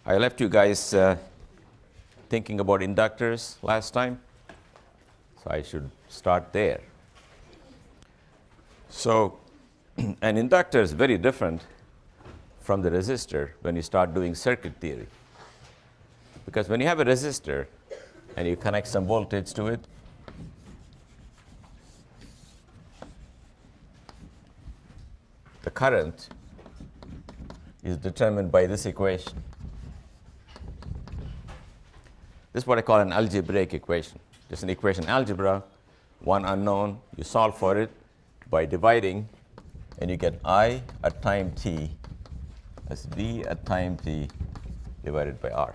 I left you guys thinking about inductors last time, so I should start there. So an inductor is very different from the resistor when you start doing circuit theory. Because when you have a resistor and you connect some voltage to it, the current is determined by this equation. This is what I call an algebraic equation. Just an equation algebra, one unknown, you solve for it by dividing, and you get I at time t as V at time t divided by R.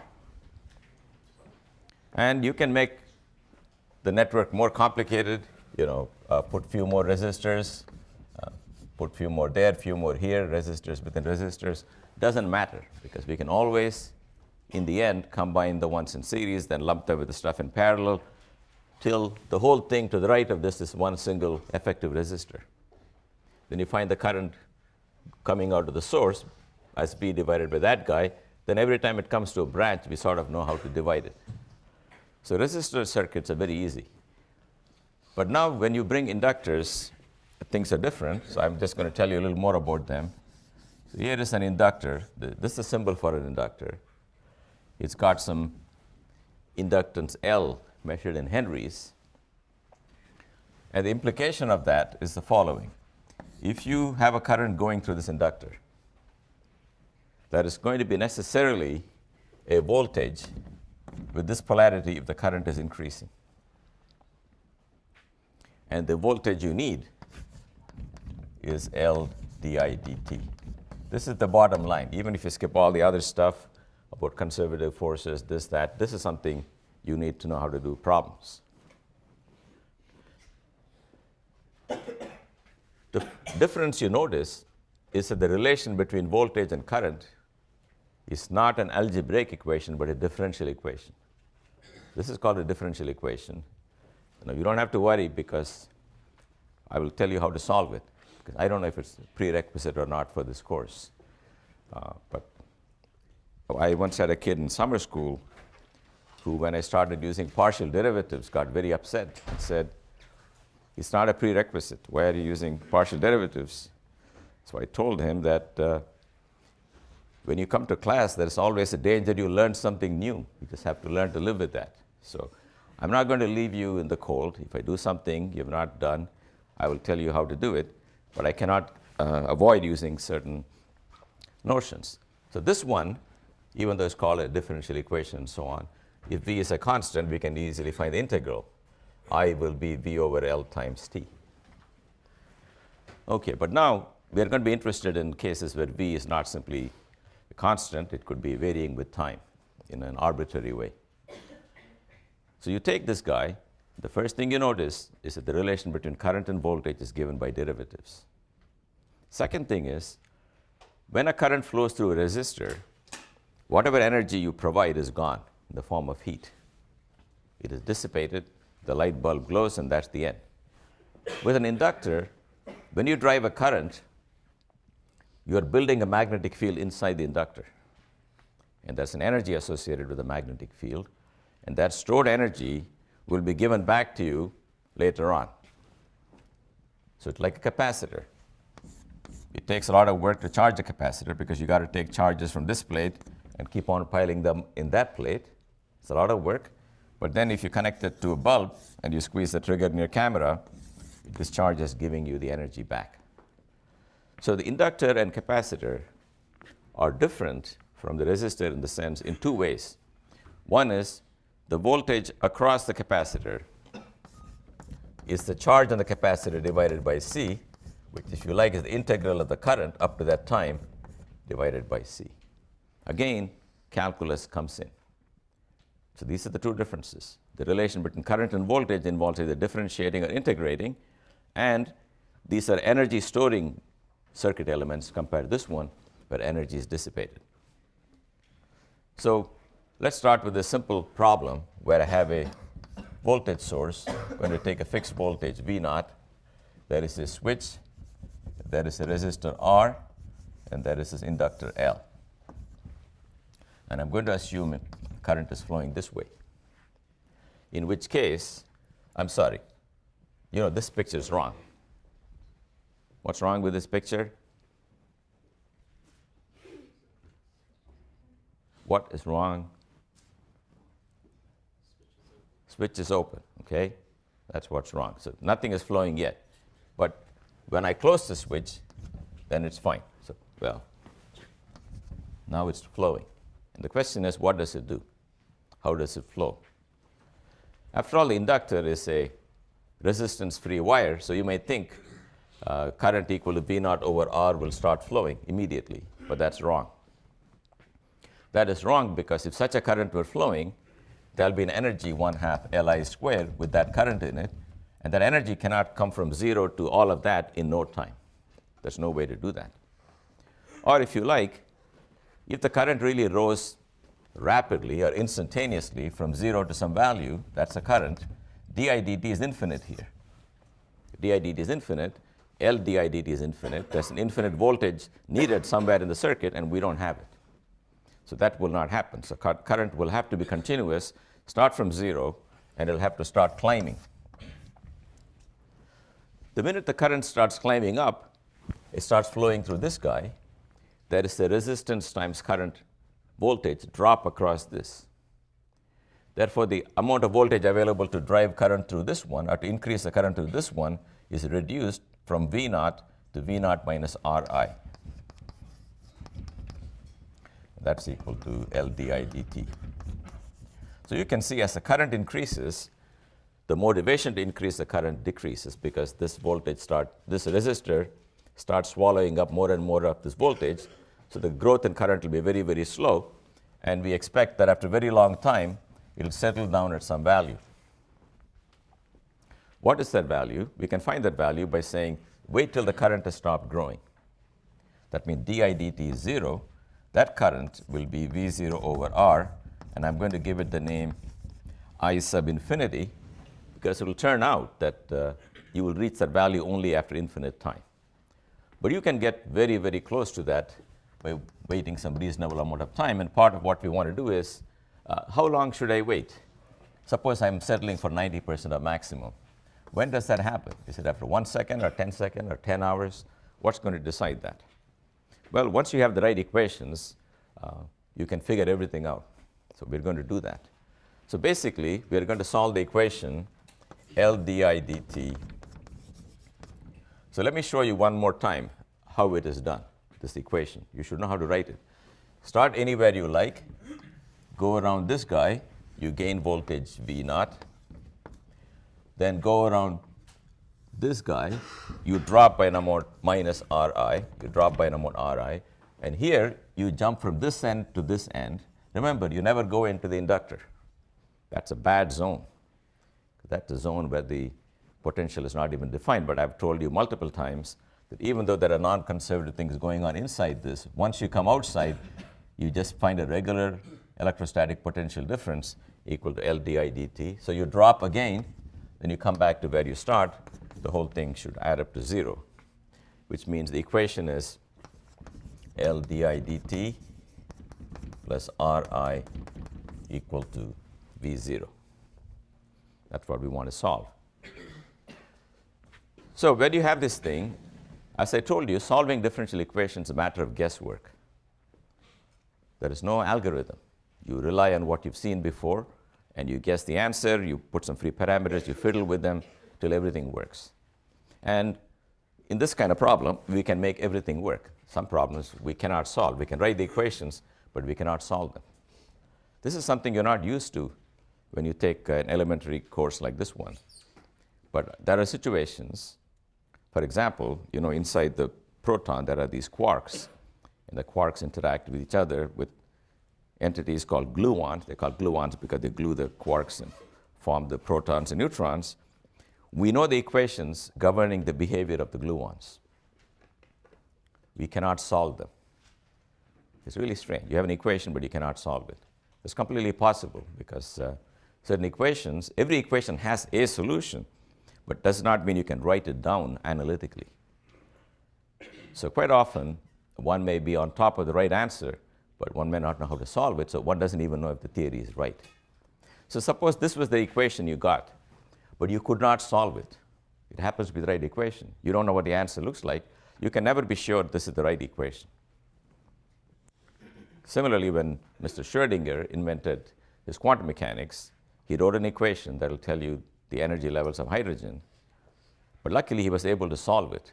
And you can make the network more complicated, put few more resistors, put few more there, few more here, resistors within resistors. Doesn't matter, because we can always, in the end, combine the ones in series, then lump them with the stuff in parallel, till the whole thing to the right of this is one single effective resistor. Then you find the current coming out of the source as B divided by that guy. Then every time it comes to a branch, we sort of know how to divide it. So resistor circuits are very easy. But now when you bring inductors, things are different. So I'm just going to tell you a little more about them. So here is an inductor. This is a symbol for an inductor. It's got some inductance L measured in henries. And the implication of that is the following. If you have a current going through this inductor, that is going to be necessarily a voltage with this polarity if the current is increasing. And the voltage you need is L di dt. This is the bottom line. Even if you skip all the other stuff about conservative forces, this, that, this is something you need to know how to do problems. The difference you notice is that the relation between voltage and current is not an algebraic equation, but a differential equation. This is called a differential equation. You don't have to worry, because I will tell you how to solve it. Because I don't know if it's a prerequisite or not for this course. But I once had a kid in summer school who, when I started using partial derivatives, got very upset and said, it's not a prerequisite. Why are you using partial derivatives? So I told him that when you come to class, there's always a danger you learn something new. You just have to learn to live with that. So I'm not going to leave you in the cold. If I do something you have not done, I will tell you how to do it. But I cannot avoid using certain notions. So this one, even though it's called a differential equation and so on, if V is a constant, we can easily find the integral. I will be V over L times T. Okay, but now we are going to be interested in cases where V is not simply a constant. It could be varying with time in an arbitrary way. So you take this guy. The first thing you notice is that the relation between current and voltage is given by derivatives. Second thing is, when a current flows through a resistor, whatever energy you provide is gone in the form of heat. It is dissipated, the light bulb glows, and that's the end. With an inductor, when you drive a current, you are building a magnetic field inside the inductor. And there's an energy associated with the magnetic field. And that stored energy will be given back to you later on. So it's like a capacitor. It takes a lot of work to charge a capacitor, because you got to take charges from this plate and keep on piling them in that plate. It's a lot of work. But then if you connect it to a bulb and you squeeze the trigger in your camera, it discharges, giving you the energy back. So the inductor and capacitor are different from the resistor in the sense in two ways. One is the voltage across the capacitor is the charge on the capacitor divided by C, which, if you like, is the integral of the current up to that time divided by C. Again, calculus comes in. So these are the two differences. The relation between current and voltage involves either differentiating or integrating, and these are energy storing circuit elements compared to this one, where energy is dissipated. So let's start with a simple problem where I have a voltage source. I'm going to take a fixed voltage V0. There is a switch, there is a resistor R, and there is this inductor L. and I'm going to assume current is flowing this way. In which case, I'm sorry, this picture is wrong. What's wrong with this picture? What is wrong? Switch is open, okay? That's what's wrong. So nothing is flowing yet. But when I close the switch, then it's fine. So, well, now it's flowing. And the question is, what does it do? How does it flow? After all, the inductor is a resistance-free wire, so you may think current equal to V naught over R will start flowing immediately, but that's wrong. That is wrong because if such a current were flowing, there'll be an energy 1/2 Li squared with that current in it, and that energy cannot come from 0 to all of that in no time. There's no way to do that. Or if you like, if the current really rose rapidly or instantaneously from 0 to some value, that's a current, di dt is infinite here. Di dt is infinite, L di dt is infinite. There's an infinite voltage needed somewhere in the circuit, and we don't have it. So that will not happen. So current will have to be continuous, start from 0, and it'll have to start climbing. The minute the current starts climbing up, it starts flowing through this guy. There is the resistance times current voltage drop across this. Therefore, the amount of voltage available to drive current through this one, or to increase the current through this one, is reduced from V naught to V naught minus Ri. That's equal to L di dt. So you can see as the current increases, the motivation to increase the current decreases because this resistor starts swallowing up more and more of this voltage. So the growth in current will be very, very slow. And we expect that after a very long time, it will settle down at some value. What is that value? We can find that value by saying, wait till the current has stopped growing. That means di dt is 0. That current will be V0 over R, and I'm going to give it the name I sub infinity because it will turn out that you will reach that value only after infinite time. But you can get very, very close to that by waiting some reasonable amount of time, and part of what we want to do is, how long should I wait? Suppose I'm settling for 90% of maximum. When does that happen? Is it after 1 second or 10 seconds or 10 hours? What's going to decide that? Well, once you have the right equations, you can figure everything out. So we're going to do that. So basically, we're going to solve the equation L di dt. So let me show you one more time how it is done, this equation. You should know how to write it. Start anywhere you like. Go around this guy. You gain voltage V naught. Then go around this guy, you drop by an amount minus Ri, you drop by an amount Ri, and here you jump from this end to this end. Remember, you never go into the inductor. That's a bad zone. That's a zone where the potential is not even defined, but I've told you multiple times that even though there are non-conservative things going on inside this, once you come outside, you just find a regular electrostatic potential difference equal to L di dt. So you drop again, then you come back to where you start. The whole thing should add up to 0, which means the equation is L di dt plus Ri equal to V0. That's what we want to solve. So when you have this thing, as I told you, solving differential equations is a matter of guesswork. There is no algorithm. You rely on what you've seen before, and you guess the answer, you put some free parameters, you fiddle with them till everything works. And in this kind of problem, we can make everything work. Some problems we cannot solve. We can write the equations, but we cannot solve them. This is something you're not used to when you take an elementary course like this one. But there are situations, for example, inside the proton there are these quarks, and the quarks interact with each other with entities called gluons. They're called gluons because they glue the quarks and form the protons and neutrons. We know the equations governing the behavior of the gluons. We cannot solve them. It's really strange. You have an equation, but you cannot solve it. It's completely possible because certain equations, every equation has a solution, but does not mean you can write it down analytically. So quite often, one may be on top of the right answer, but one may not know how to solve it, so one doesn't even know if the theory is right. So suppose this was the equation you got, but you could not solve it. It happens to be the right equation. You don't know what the answer looks like. You can never be sure this is the right equation. Similarly, when Mr. Schrödinger invented his quantum mechanics, he wrote an equation that will tell you the energy levels of hydrogen. But luckily, he was able to solve it.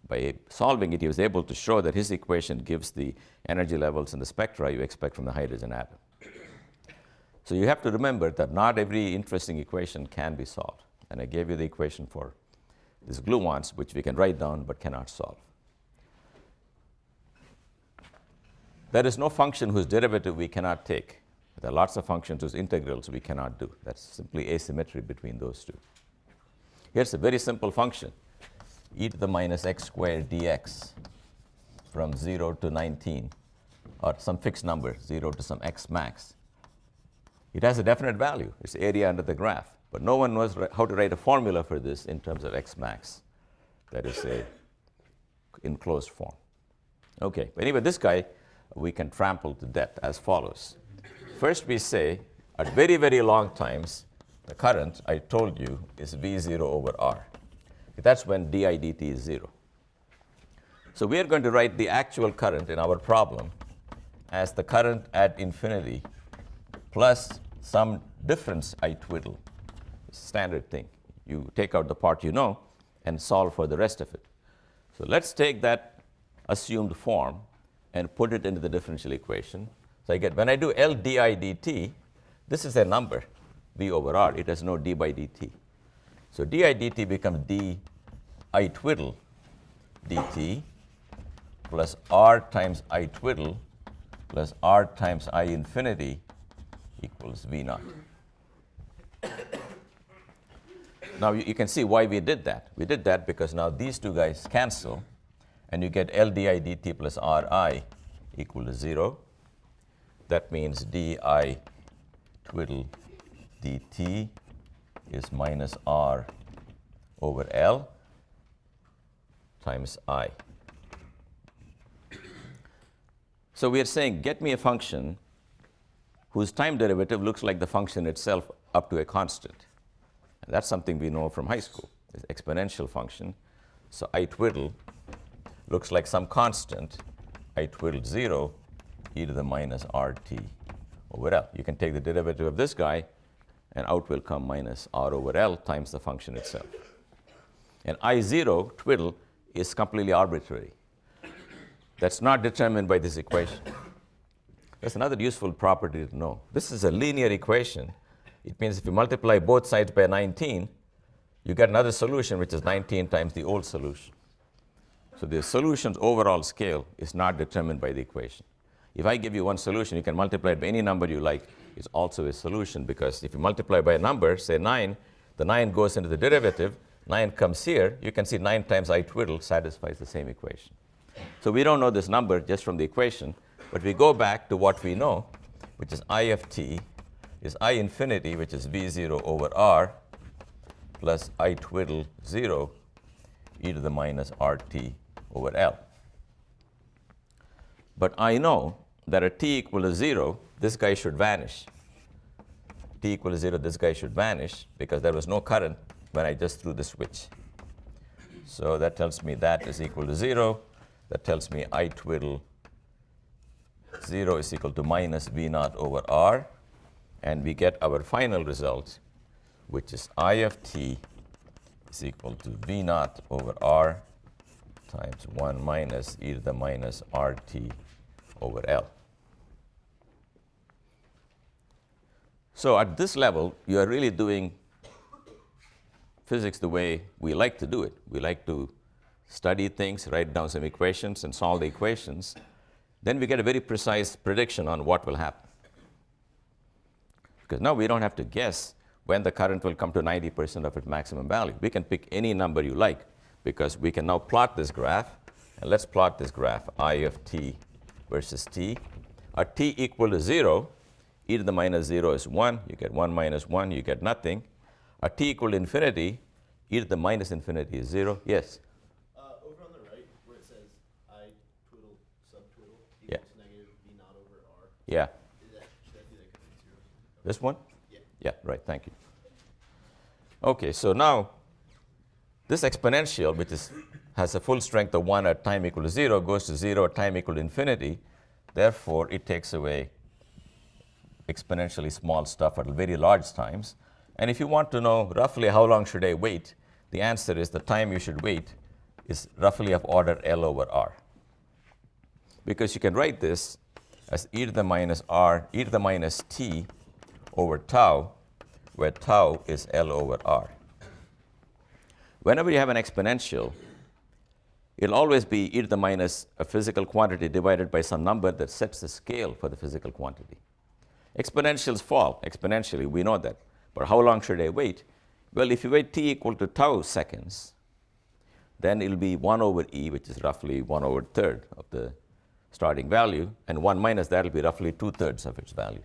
By solving it, he was able to show that his equation gives the energy levels in the spectra you expect from the hydrogen atom. So you have to remember that not every interesting equation can be solved. And I gave you the equation for these gluons, which we can write down but cannot solve. There is no function whose derivative we cannot take. There are lots of functions whose integrals we cannot do. That's simply asymmetry between those two. Here's a very simple function, e to the minus x squared dx from 0 to 19, or some fixed number, 0 to some x max. It has a definite value. It's area under the graph. But no one knows how to write a formula for this in terms of x max. That is a enclosed form. Okay, anyway, this guy we can trample to death as follows. First we say, at very, very long times, the current, I told you, is V0 over R. That's when di dt is 0. So we are going to write the actual current in our problem as the current at infinity plus some difference I twiddle. Standard thing. You take out the part you know and solve for the rest of it. So let's take that assumed form and put it into the differential equation. So I get, when I do L di dt, this is a number, V over R. It has no d by dt. So di dt becomes d I twiddle dt plus R times I twiddle plus R times I infinity equals V naught. Now you can see why we did that. We did that because now these two guys cancel, and you get L di dt plus Ri equal to 0. That means di twiddle dt is minus R over L times I. So we are saying, get me a function whose time derivative looks like the function itself up to a constant. And that's something we know from high school. It's exponential function. So I twiddle looks like some constant. I twiddle 0 e to the minus RT over L. You can take the derivative of this guy, and out will come minus R over L times the function itself. And I0 twiddle is completely arbitrary. That's not determined by this equation. That's another useful property to know. This is a linear equation. It means if you multiply both sides by 19, you get another solution, which is 19 times the old solution. So the solution's overall scale is not determined by the equation. If I give you one solution, you can multiply it by any number you like. It's also a solution, because if you multiply by a number, say 9, the 9 goes into the derivative, 9 comes here. You can see 9 times I twiddle satisfies the same equation. So we don't know this number just from the equation, but we go back to what we know, which is I of t is I infinity, which is V0 over R, plus I twiddle 0 e to the minus RT over L. But I know that at t equal to 0, this guy should vanish. T equal to 0, this guy should vanish, because there was no current when I just threw the switch. So that tells me that is equal to 0. That tells me I twiddle 0 is equal to minus V naught over R. And we get our final result, which is I of t is equal to V naught over R times 1 minus e to the minus RT over L. So at this level, you are really doing physics the way we like to do it. We like to study things, write down some equations, and solve the equations. Then we get a very precise prediction on what will happen. Because now we don't have to guess when the current will come to 90% of its maximum value. We can pick any number you like, because we can now plot this graph. And let's plot this graph, I of t versus t. At t equal to 0, e to the minus 0 is 1. You get 1 minus 1, you get nothing. At t equal to infinity, e to the minus infinity is 0. Yes? Over on the right, where it says I twiddle subtwiddle equals Yeah. negative V Yeah. Should I do that zero? This one? Yeah. Yeah, right, thank you. Okay, so now this exponential, which has a full strength of 1 at time equal to 0, goes to 0 at time equal to infinity. Therefore, it takes away exponentially small stuff at very large times. And if you want to know roughly how long should I wait, the answer is the time you should wait is roughly of order L over R. Because you can write this as e to the minus r, e to the minus t over tau, where tau is L over R. Whenever you have an exponential, it'll always be e to the minus a physical quantity divided by some number that sets the scale for the physical quantity. Exponentials fall exponentially, we know that. But how long should I wait? Well, if you wait t equal to tau seconds, then it'll be 1 over e, which is roughly 1 over third of the starting value, and 1 minus that will be roughly 2/3 of its value.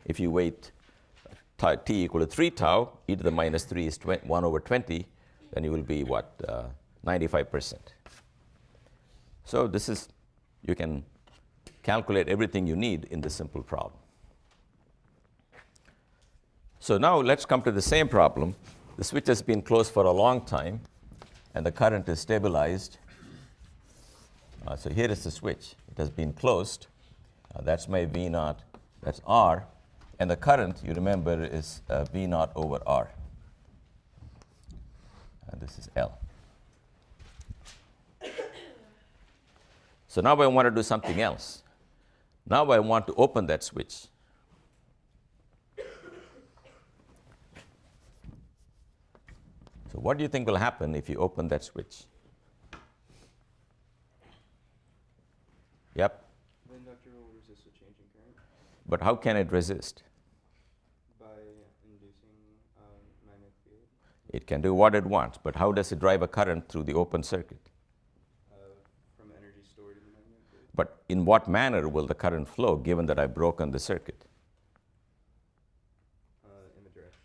If you wait t equal to 3 tau, e to the minus 3 is 1 over 20, then you will be what, 95%. So this is, you can calculate everything you need in this simple problem. So now let's come to the same problem. The switch has been closed for a long time, and the current is stabilized. So here is the switch. It has been closed. That's my V naught. That's R. And the current, you remember, is V naught over R. And this is L. So now I want to do something else. Now I want to open that switch. So what do you think will happen if you open that switch? Yep. The inductor will resist a change in current But how can it resist? by inducing a magnetic field It can do what it wants, but how does it drive a current through the open circuit? from energy stored in the magnetic field. But in what manner will the current flow, given that I've broken the circuit? In the direction.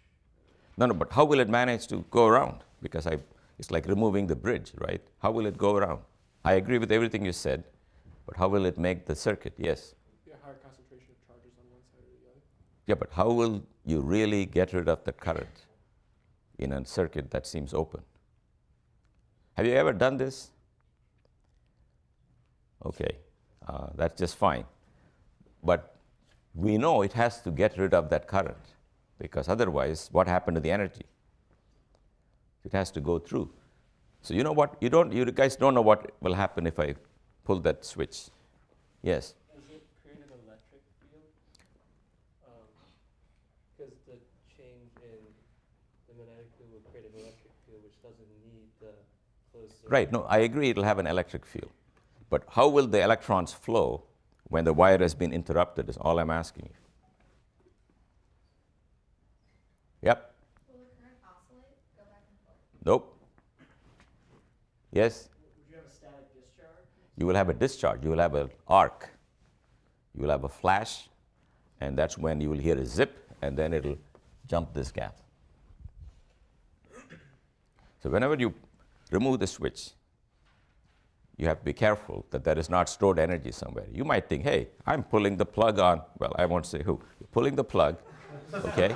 No, but how will it manage to go around? Because it's like removing the bridge, right? How will it go around? I agree with everything you said, but how will it make the circuit? Yes? Be a higher concentration of charges on one side or the other. Yeah, but how will you really get rid of the current in a circuit that seems open? Have you ever done this? Okay, that's just fine. But we know it has to get rid of that current, because otherwise, what happened to the energy? It has to go through. So you know what? You guys don't know what will happen if I pull that switch. Yes? Does it create an electric field? Because the change in the magnetic field will create an electric field, which doesn't need the closed circuit. Right, no, I agree it'll have an electric field. But how will the electrons flow when the wire has been interrupted is all I'm asking you. Yep? Will the current oscillate, go back and forth? Nope. Yes? Would you have a static discharge? You will have a discharge. You will have an arc. You will have a flash, and that's when you will hear a zip, and then it'll jump this gap. So whenever you remove the switch, you have to be careful that there is not stored energy somewhere. You might think, hey, I'm pulling the plug on. Well, I won't say who. You're pulling the plug, okay?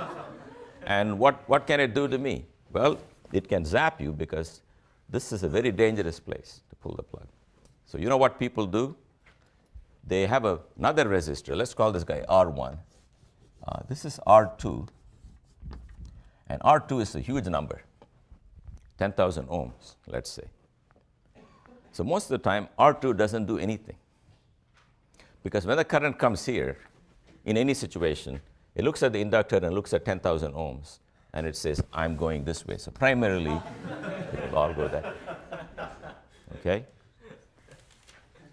And what can it do to me? Well, it can zap you, because this is a very dangerous place to pull the plug. So you know what people do? They have another resistor. Let's call this guy R1. This is R2. And R2 is a huge number, 10,000 ohms, let's say. So most of the time, R2 doesn't do anything. Because when the current comes here, in any situation, it looks at the inductor and looks at 10,000 ohms, and it says, I'm going this way. So primarily, it will all go that way. Okay?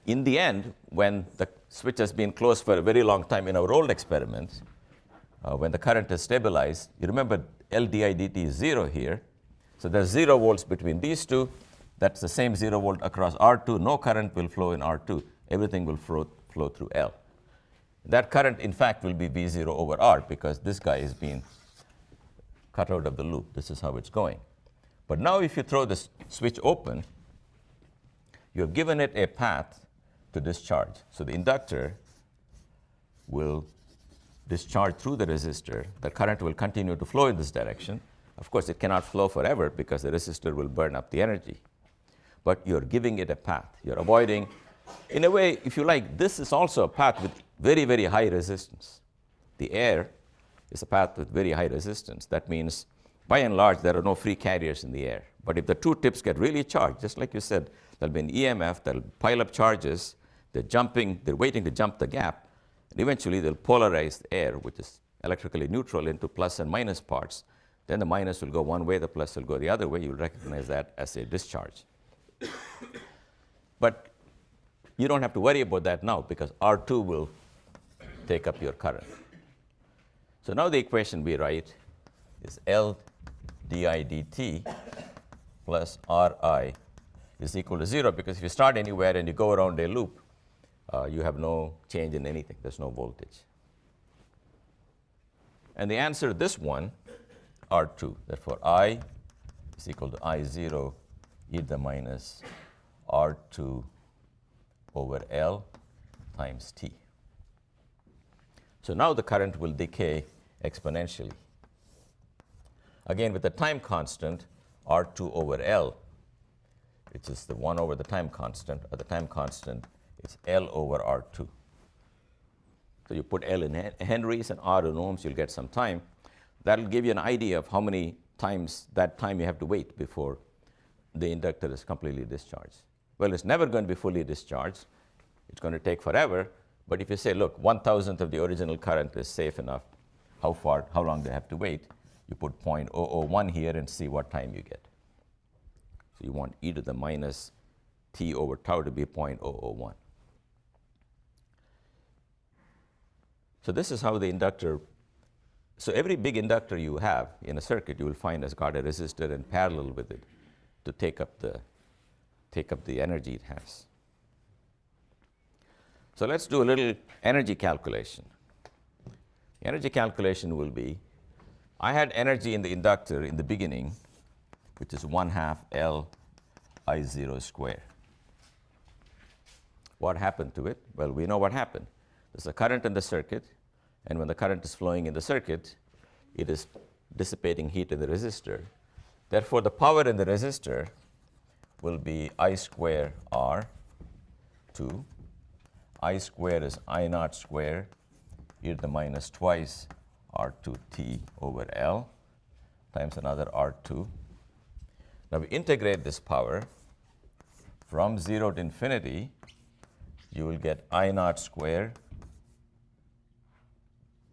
In the end, when the switch has been closed for a very long time in our old experiments, when the current is stabilized, you remember L di dt is 0 here. So there's 0 volts between these two. That's the same 0 volt across R2. No current will flow in R2. Everything will flow through L. That current, in fact, will be V0 over R, because this guy is being cut out of the loop. This is how it's going. But now if you throw this switch open, you have given it a path to discharge. So the inductor will discharge through the resistor. The current will continue to flow in this direction. Of course, it cannot flow forever because the resistor will burn up the energy. But you're giving it a path. You're avoiding, in a way, if you like, this is also a path with very, very high resistance. The air is a path with very high resistance. That means, by and large, there are no free carriers in the air. But if the two tips get really charged, just like you said, there'll be an EMF, that'll pile up charges, they're waiting to jump the gap, and eventually they'll polarize the air, which is electrically neutral, into plus and minus parts. Then the minus will go one way, the plus will go the other way. You'll recognize that as a discharge. But you don't have to worry about that now because R2 will take up your current. So now the equation we write is L di dt plus Ri is equal to 0, because if you start anywhere and you go around a loop, you have no change in anything. There's no voltage. And the answer to this one, R2, therefore I is equal to I0 e to the minus R2 over L times T. So now the current will decay exponentially. Again, with the time constant, R2 over L, which is the 1 over the time constant, or the time constant is L over R2. So you put L in henries and R in ohms, you'll get some time. That'll give you an idea of how many times that time you have to wait before the inductor is completely discharged. Well, it's never going to be fully discharged. It's going to take forever. But if you say, look, 1,000th of the original current is safe enough, how long they have to wait? You put 0.001 here and see what time you get. So you want e to the minus t over tau to be 0.001. So this is how the inductor, so every big inductor you have in a circuit, you will find has got a resistor in parallel with it to take up the energy it has. So let's do a little energy calculation. Energy calculation will be, I had energy in the inductor in the beginning, which is 1/2 L I0 square. What happened to it? Well, we know what happened. There's a current in the circuit, and when the current is flowing in the circuit, it is dissipating heat in the resistor. Therefore, the power in the resistor will be I square R 2. I square is I naught square e to the minus twice R2T over L times another R2. Now we integrate this power from 0 to infinity. You will get I naught square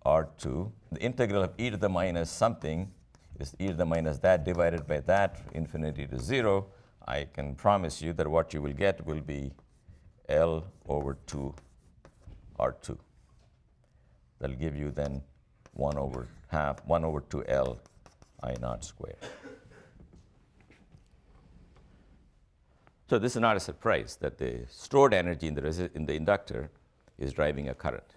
R2. The integral of e to the minus something is e to the minus that divided by that, infinity to 0. I can promise you that what you will get will be L over 2 R2. That'll give you then 1 over 2L I naught square. So this is not a surprise that the stored energy in the inductor is driving a current.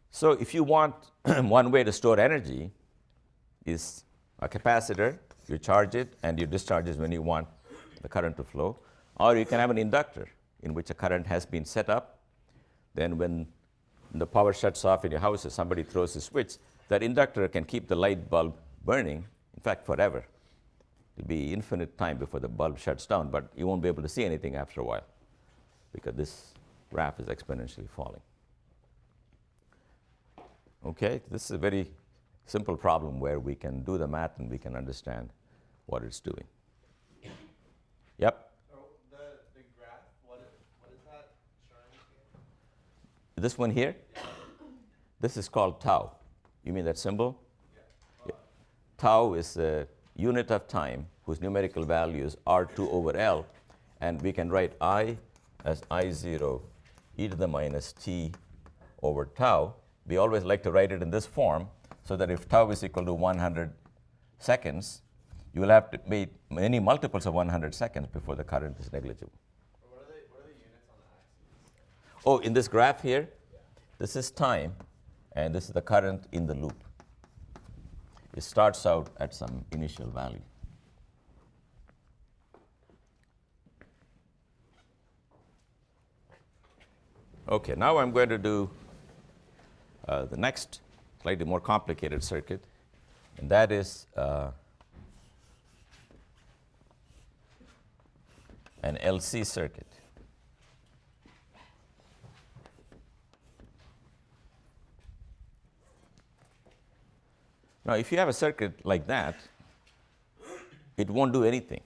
So if you want one way to store energy is a capacitor, you charge it and you discharge it when you want the current to flow. Or you can have an inductor in which a current has been set up. Then when the power shuts off in your house or somebody throws a switch, that inductor can keep the light bulb burning, in fact, forever. It'll be infinite time before the bulb shuts down, but you won't be able to see anything after a while because this graph is exponentially falling. Okay, this is a very simple problem where we can do the math and we can understand what it's doing. Yep. Oh, the graph, what is that showing here? This one here? Yeah. This is called tau. You mean that symbol? Yeah. Tau is a unit of time whose numerical value is R2 over L, and we can write I as I0 e to the minus t over tau. We always like to write it in this form so that if tau is equal to 100 seconds, you will have to make many multiples of 100 seconds before the current is negligible. What are the units on the axis? Oh, in this graph here, this is time, and this is the current in the loop. It starts out at some initial value. Okay, now I'm going to do the next slightly more complicated circuit, and that is an LC circuit. Now, if you have a circuit like that, it won't do anything.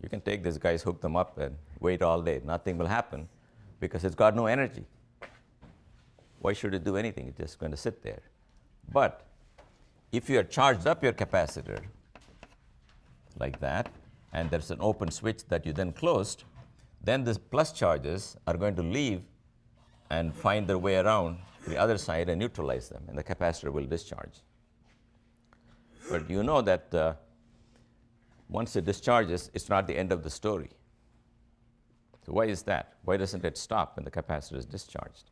You can take these guys, hook them up, and wait all day. Nothing will happen because it's got no energy. Why should it do anything? It's just going to sit there. But if you have charged up your capacitor like that, and there's an open switch that you then closed, then these plus charges are going to leave and find their way around to the other side and neutralize them, and the capacitor will discharge. But you know that once it discharges, it's not the end of the story. So why is that? Why doesn't it stop when the capacitor is discharged?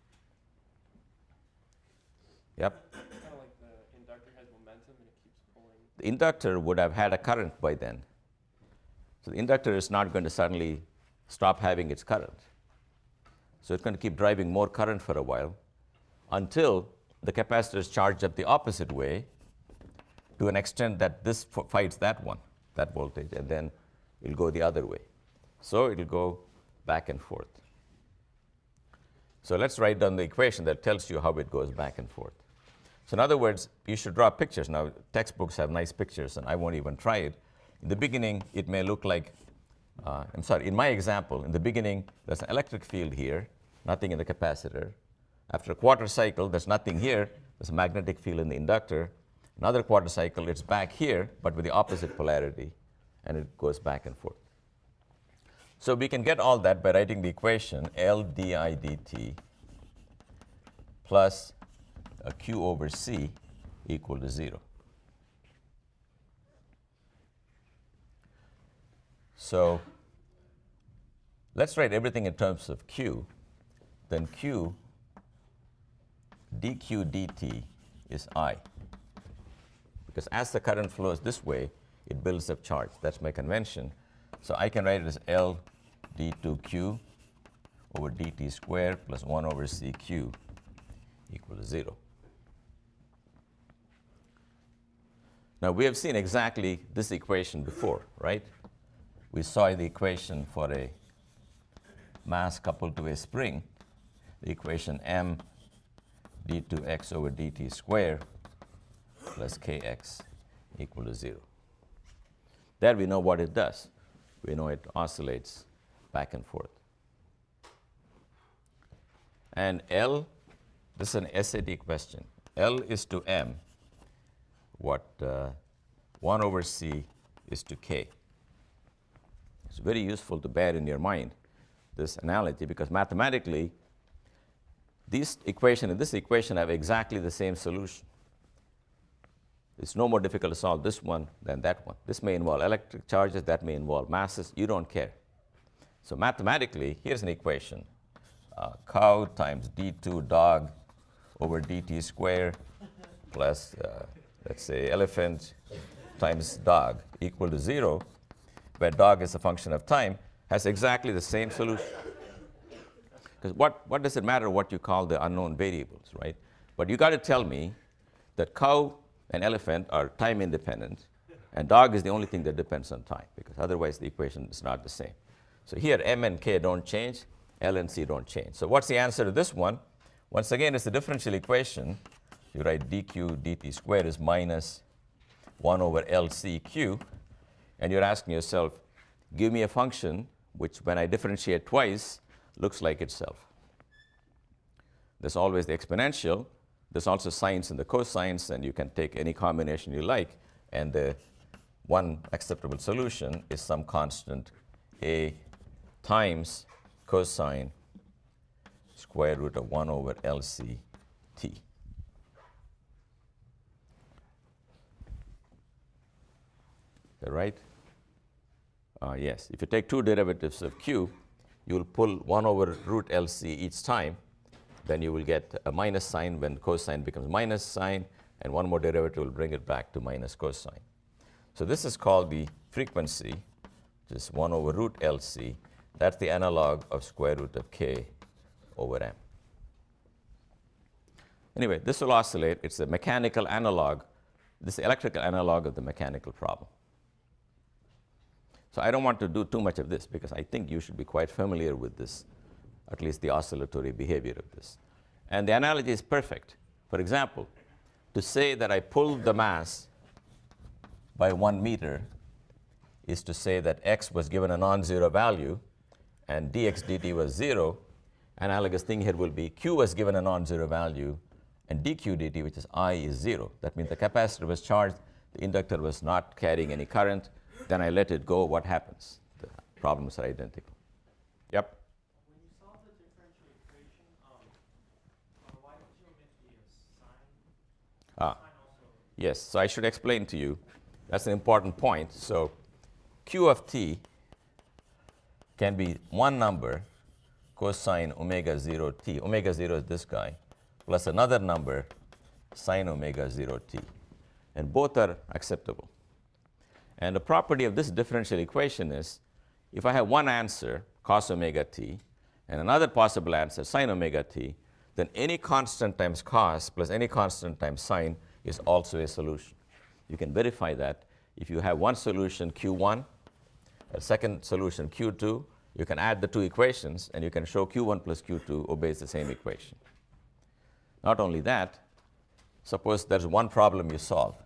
Yep. Kind of like the inductor has momentum and it keeps pulling. The inductor would have had a current by then. So the inductor is not going to suddenly stop having its current. So it's going to keep driving more current for a while until the capacitor is charged up the opposite way to an extent that this fights that one, that voltage, and then it'll go the other way. So it'll go back and forth. So let's write down the equation that tells you how it goes back and forth. So in other words, you should draw pictures. Now, textbooks have nice pictures, and I won't even try it. In the beginning, it may look like, in my example, in the beginning, there's an electric field here, nothing in the capacitor. After a quarter cycle, there's nothing here. There's a magnetic field in the inductor. Another quarter cycle, it's back here, but with the opposite polarity, and it goes back and forth. So we can get all that by writing the equation L di dt plus a Q over C equal to 0. So let's write everything in terms of Q. Then Q dq dt is I. Because as the current flows this way, it builds up charge. That's my convention. So I can write it as L d2q over dt squared plus 1 over cq equal to 0. Now, we have seen exactly this equation before, right? We saw the equation for a mass coupled to a spring, the equation m d2x over dt squared plus kx equal to 0. There we know what it does. We know it oscillates back and forth. And L, this is an SAT question. L is to M what 1 over C is to K. It's very useful to bear in your mind this analogy, because mathematically, this equation and this equation have exactly the same solution. It's no more difficult to solve this one than that one. This may involve electric charges, that may involve masses. You don't care. So mathematically, here's an equation. Cow times d2 dog over dt squared plus, let's say, elephant times dog equal to 0, where dog is a function of time, has exactly the same solution. Because what does it matter what you call the unknown variables, right? But you got to tell me that cow and elephant are time independent, and dog is the only thing that depends on time, because otherwise the equation is not the same. So here m and k don't change, L and C don't change. So what's the answer to this one? Once again, it's a differential equation. You write dq dt squared is minus 1 over LCQ, and you're asking yourself, give me a function which, when I differentiate twice, looks like itself. There's always the exponential. There's also sines and the cosines, and you can take any combination you like, and the one acceptable solution is some constant a times cosine square root of 1 over LC t. Is that right? Yes. If you take two derivatives of q, you will pull 1 over root LC each time. Then you will get a minus sign when cosine becomes minus sign, and one more derivative will bring it back to minus cosine. So this is called the frequency, which is 1 over root LC. That's the analog of square root of k over m. Anyway, this will oscillate. It's a mechanical analog, this electrical analog of the mechanical problem. So I don't want to do too much of this because I think you should be quite familiar with this, at least the oscillatory behavior of this. And the analogy is perfect. For example, to say that I pulled the mass by 1 meter is to say that x was given a non-zero value and dx dt was 0. Analogous thing here will be q was given a non-zero value and dq dt, which is I, is 0. That means the capacitor was charged, the inductor was not carrying any current. Then I let it go. What happens? The problems are identical. Yep. When you solve the differential equation, why did you omit the sign? Ah. Sign also. Yes, so I should explain to you. That's an important point. So q of t can be one number cosine omega 0 t. Omega 0 is this guy, plus another number sine omega 0 t. And both are acceptable. And the property of this differential equation is if I have one answer, cos omega t, and another possible answer, sine omega t, then any constant times cos plus any constant times sine is also a solution. You can verify that. If you have one solution, q1, a second solution, q2, you can add the two equations, and you can show q1 plus q2 obeys the same equation. Not only that, suppose there's one problem you solve.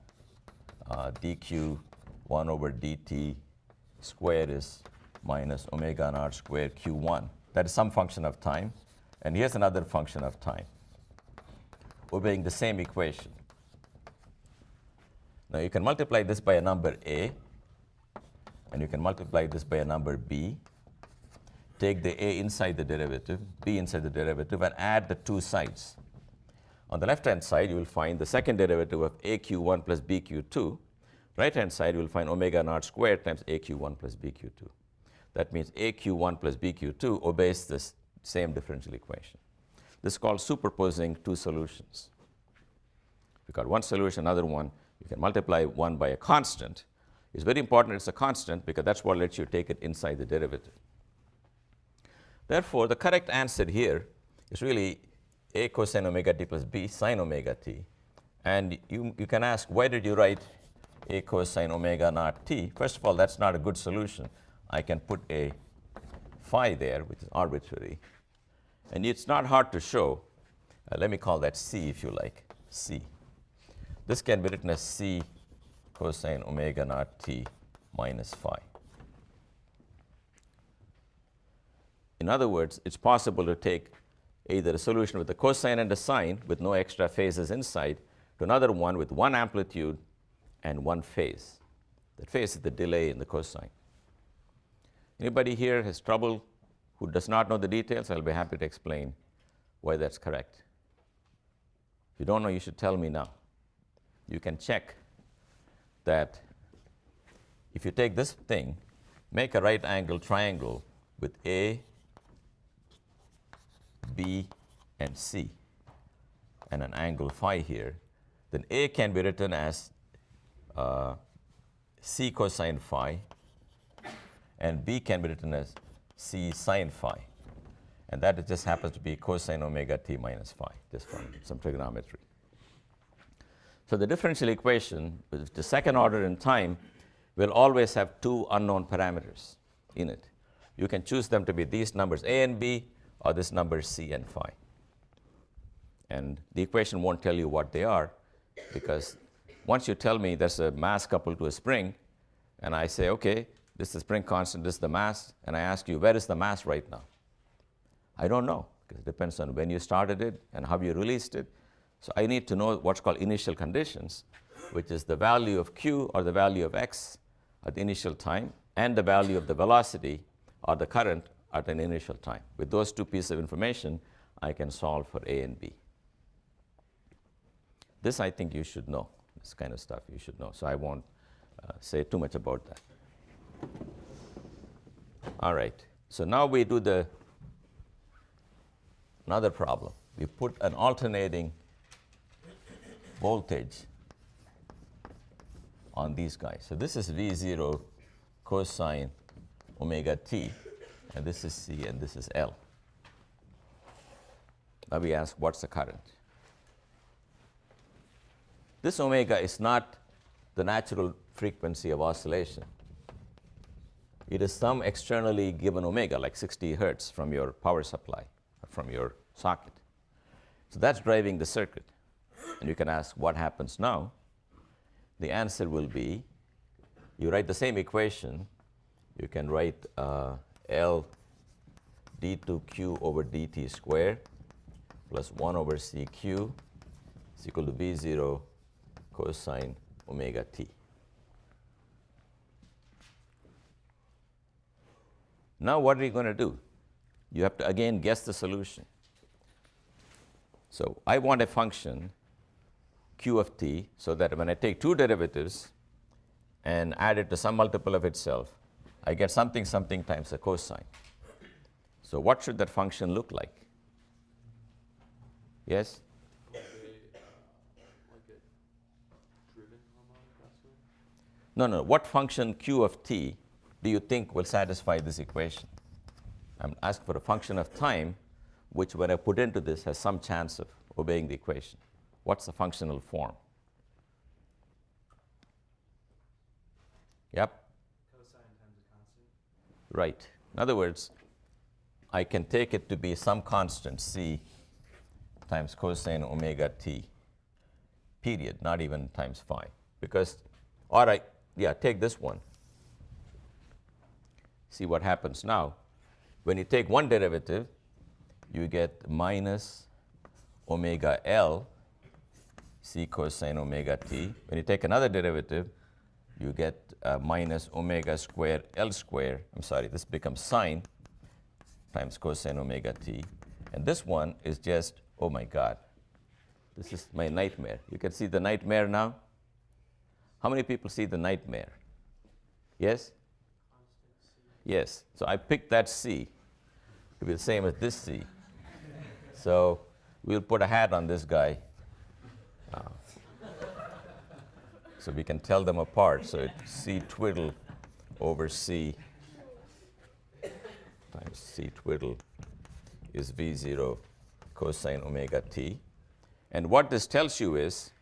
Dq 1 over dt squared is minus omega naught squared q1. That is some function of time. And here's another function of time, obeying the same equation. Now you can multiply this by a number a, and you can multiply this by a number b. Take the a inside the derivative, b inside the derivative, and add the two sides. On the left-hand side, you will find the second derivative of aq1 plus bq2. Right-hand side, you will find omega naught squared times aq1 plus bq2. That means aq1 plus bq2 obeys this same differential equation. This is called superposing two solutions. If you've got one solution, another one, you can multiply one by a constant. It's very important it's a constant because that's what lets you take it inside the derivative. Therefore, the correct answer here is really a cosine omega t plus b sine omega t. And you can ask, why did you write a cosine omega naught t? First of all, that's not a good solution. I can put a phi there, which is arbitrary. And it's not hard to show. Let me call that c if you like, c. This can be written as c cosine omega naught t minus phi. In other words, it's possible to take either a solution with a cosine and a sine with no extra phases inside to another one with one amplitude and one phase. That phase is the delay in the cosine. Anybody here has trouble who does not know the details? I'll be happy to explain why that's correct. If you don't know, you should tell me now. You can check that if you take this thing, make a right angle triangle with A, B, and C, and an angle phi here, then A can be written as C cosine phi, and B can be written as C sine phi. And that just happens to be cosine omega t minus phi, just from some trigonometry. So the differential equation with the second order in time will always have two unknown parameters in it. You can choose them to be these numbers a and b, or this number c and phi. And the equation won't tell you what they are, because once you tell me there's a mass coupled to a spring, and I say, okay, this is the spring constant, this is the mass, and I ask you, where is the mass right now? I don't know, because it depends on when you started it and how you released it. So I need to know what's called initial conditions, which is the value of q or the value of x at the initial time, and the value of the velocity or the current at an initial time. With those two pieces of information, I can solve for a and b. This I think you should know. This kind of stuff you should know. So I won't say too much about that. All right. So now we do another problem. We put an alternating voltage on these guys. So this is V0 cosine omega t, and this is C, and this is L. Now we ask, what's the current? this omega is not the natural frequency of oscillation. It is some externally given omega, like 60 hertz from your power supply, from your socket. So that's driving the circuit. And you can ask, what happens now? The answer will be, you write the same equation. You can write L d2q over dt squared plus 1 over cq is equal to v0 cosine omega t. Now what are you going to do? You have to again guess the solution. So I want a function q of t so that when I take two derivatives and add it to some multiple of itself, I get something times a cosine. So what should that function look like? Yes? Like a driven harmonic oscillator? No. What function q of t do you think will satisfy this equation? I'm asking for a function of time which, when I put into this, has some chance of obeying the equation. What's the functional form? Yep. Cosine times a constant. Right. In other words, I can take it to be some constant c times cosine omega t, period, not even times phi. Because, all right, yeah, take this one. See what happens now. When you take one derivative, you get minus omega L c cosine omega t. When you take another derivative, you get minus omega square L square. I'm sorry, this becomes sine times cosine omega t. And this one is just, oh my God, this is my nightmare. You can see the nightmare now? How many people see the nightmare? Yes? Yes. So I picked that C to be the same as this C. So we'll put a hat on this guy so we can tell them apart. So it's C twiddle over C times C twiddle is V0 cosine omega t. And what this tells you is,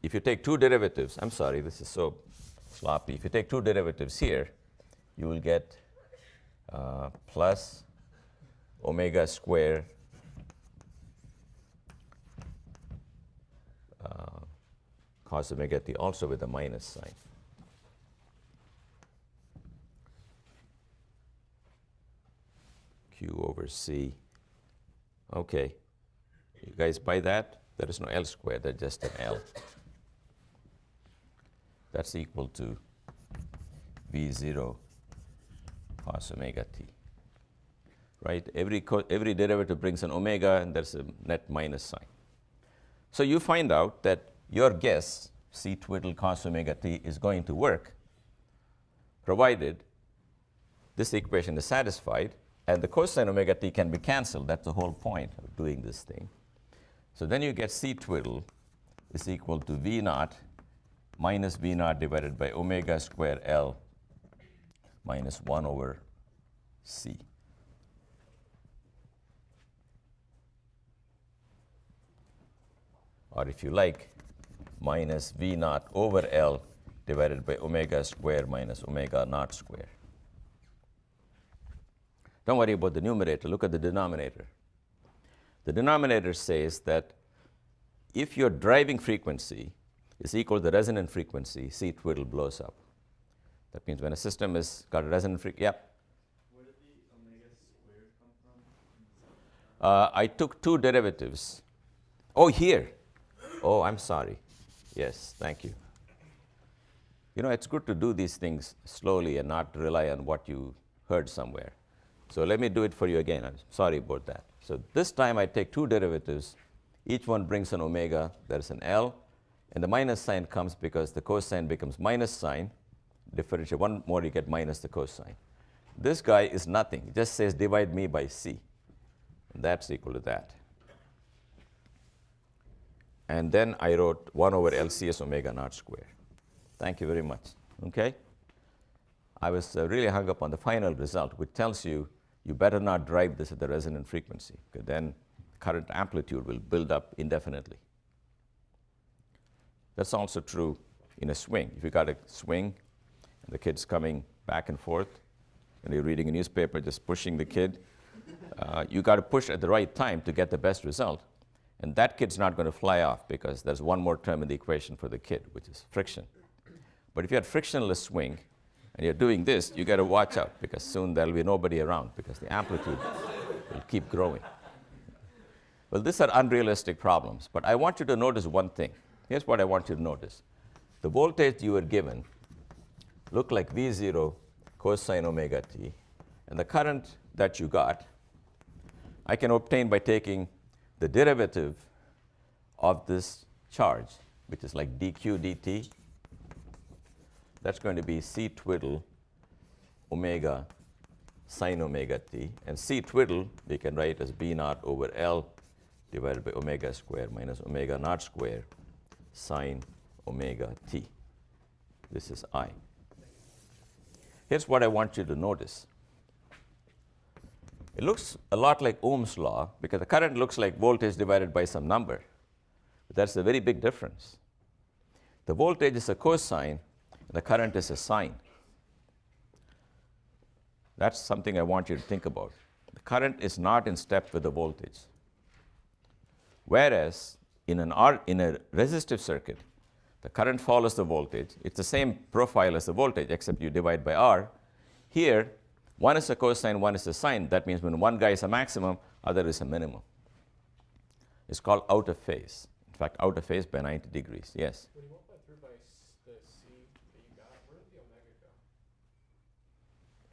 if you take two derivatives, I'm sorry, this is so sloppy. If you take two derivatives here, you will get plus omega square cos omega t, also with a minus sign. Q over C. Okay. You guys buy that? There is no L squared, there's just an L. That's equal to V0 cos omega t. Right? Every derivative brings an omega, and there's a net minus sign. So you find out that your guess, C twiddle cos omega t, is going to work, provided this equation is satisfied, and the cosine omega t can be canceled. That's the whole point of doing this thing. So then you get C twiddle is equal to V naught minus V naught divided by omega square L minus 1 over C. Or if you like, minus V naught over L divided by omega square minus omega naught square. Don't worry about the numerator. Look at the denominator. The denominator says that if your driving frequency is equal to the resonant frequency, C twiddle blows up. That means when a system has got a resonant frequency, yep. Where did the omega squared come from? I took two derivatives. Oh, here. Oh, I'm sorry. Yes, thank you. You know, it's good to do these things slowly and not rely on what you heard somewhere. So let me do it for you again. I'm sorry about that. So this time I take two derivatives. Each one brings an omega. There's an L. And the minus sign comes because the cosine becomes minus sign. Differentiate one more, you get minus the cosine. This guy is nothing. It just says divide me by C. And that's equal to that. And then I wrote 1 over LCS omega naught square. Thank you very much. Okay? I was really hung up on the final result, which tells you you better not drive this at the resonant frequency, because then current amplitude will build up indefinitely. That's also true in a swing. If you got a swing and the kid's coming back and forth, and you're reading a newspaper, just pushing the kid, you got to push at the right time to get the best result. And that kid's not going to fly off because there's one more term in the equation for the kid, which is friction. But if you had frictionless swing and you're doing this, you got to watch out because soon there'll be nobody around because the amplitude will keep growing. Well, these are unrealistic problems, but I want you to notice one thing. Here's what I want you to notice. The voltage you were given looked like V0 cosine omega t, and the current that you got, I can obtain by taking the derivative of this charge, which is like dq dt. That's going to be c twiddle omega sine omega t. And c twiddle we can write as b naught over L divided by omega square minus omega naught square sine omega t. This is I. Here's what I want you to notice. It looks a lot like Ohm's law because the current looks like voltage divided by some number. But that's a very big difference. The voltage is a cosine, and the current is a sine. That's something I want you to think about. The current is not in step with the voltage. Whereas in a resistive circuit, the current follows the voltage. It's the same profile as the voltage, except you divide by R. Here, one is a cosine, one is a sine. That means when one guy is a maximum, other is a minimum. It's called out of phase. In fact, out of phase by 90 degrees. Yes? When you multiply through by the C that you got, where did the omega go?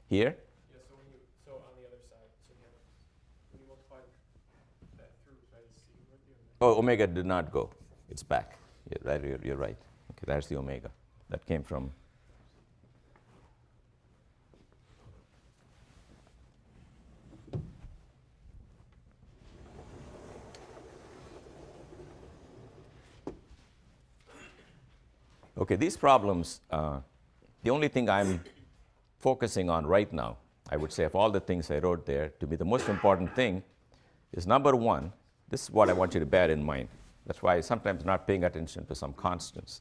Here? Yeah, so on the other side, when you multiply that through by the C, where did the omega? Oh, omega did not go. It's back. You're right. Okay, that's the omega. That came from. Okay, these problems, the only thing I'm focusing on right now, I would say of all the things I wrote there, to be the most important thing is number one, this is what I want you to bear in mind. That's why sometimes not paying attention to some constants.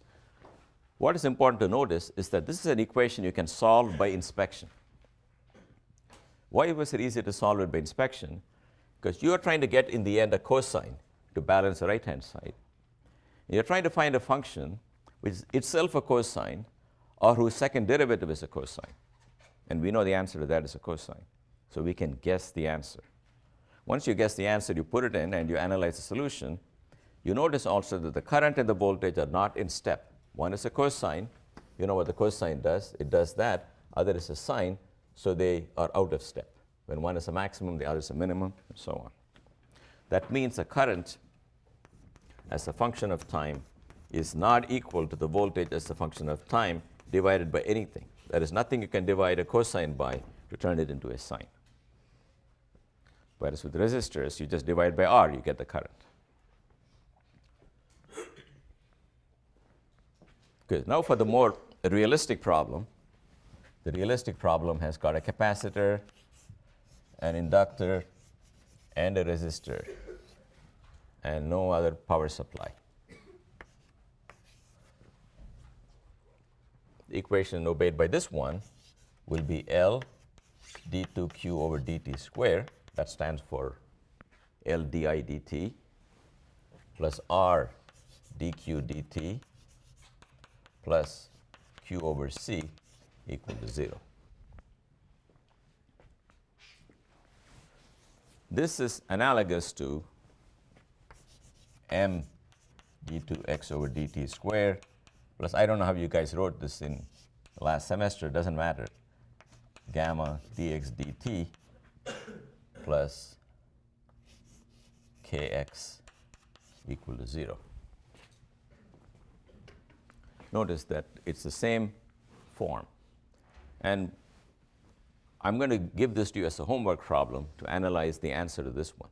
What is important to notice is that this is an equation you can solve by inspection. Why was it easy to solve it by inspection? Because you are trying to get, in the end, a cosine to balance the right-hand side. You're trying to find a function which is itself a cosine or whose second derivative is a cosine. And we know the answer to that is a cosine. So we can guess the answer. Once you guess the answer, you put it in and you analyze the solution. You notice also that the current and the voltage are not in step. One is a cosine. You know what the cosine does. It does that. Other is a sine. So they are out of step. When one is a maximum, the other is a minimum, and so on. That means the current as a function of time is not equal to the voltage as a function of time divided by anything. There is nothing you can divide a cosine by to turn it into a sine. Whereas with resistors, you just divide by R, you get the current. Good. Now for the more realistic problem. The realistic problem has got a capacitor, an inductor, and a resistor, and no other power supply. The equation obeyed by this one will be L d2q over dt squared. That stands for L di dt plus R dq dt plus q over c equal to 0. This is analogous to m d2x over dt squared plus, I don't know how you guys wrote this in the last semester, it doesn't matter, gamma dx dt plus kx equal to 0. Notice that it's the same form. And I'm going to give this to you as a homework problem to analyze the answer to this one.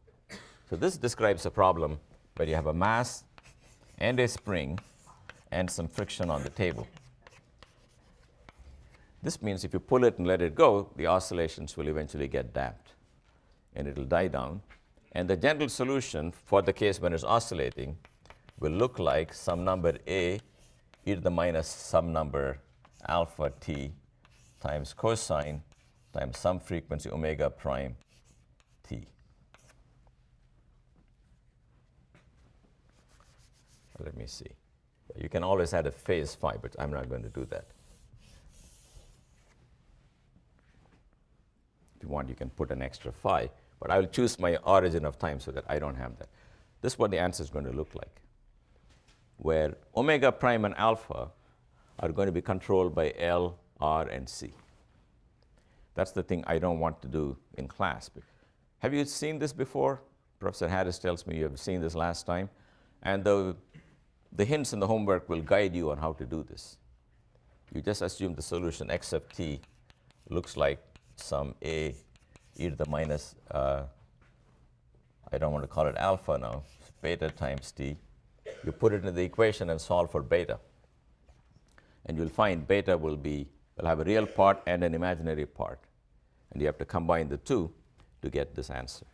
So this describes a problem where you have a mass and a spring and some friction on the table. This means if you pull it and let it go, the oscillations will eventually get damped and it will die down. And the general solution for the case when it's oscillating will look like some number A e to the minus some number alpha t times cosine times some frequency omega prime t. Let me see. You can always add a phase phi, but I'm not going to do that. If you want, you can put an extra phi, but I will choose my origin of time so that I don't have that. This is what the answer is going to look like, where omega prime and alpha are going to be controlled by L, R, and C. That's the thing I don't want to do in class. Have you seen this before? Professor Harris tells me you have seen this last time. And the hints in the homework will guide you on how to do this. You just assume the solution x of t looks like some a e to the minus, I don't want to call it alpha now, it's beta times t. You put it in the equation and solve for beta. And you'll find beta will have a real part and an imaginary part. And you have to combine the two to get this answer.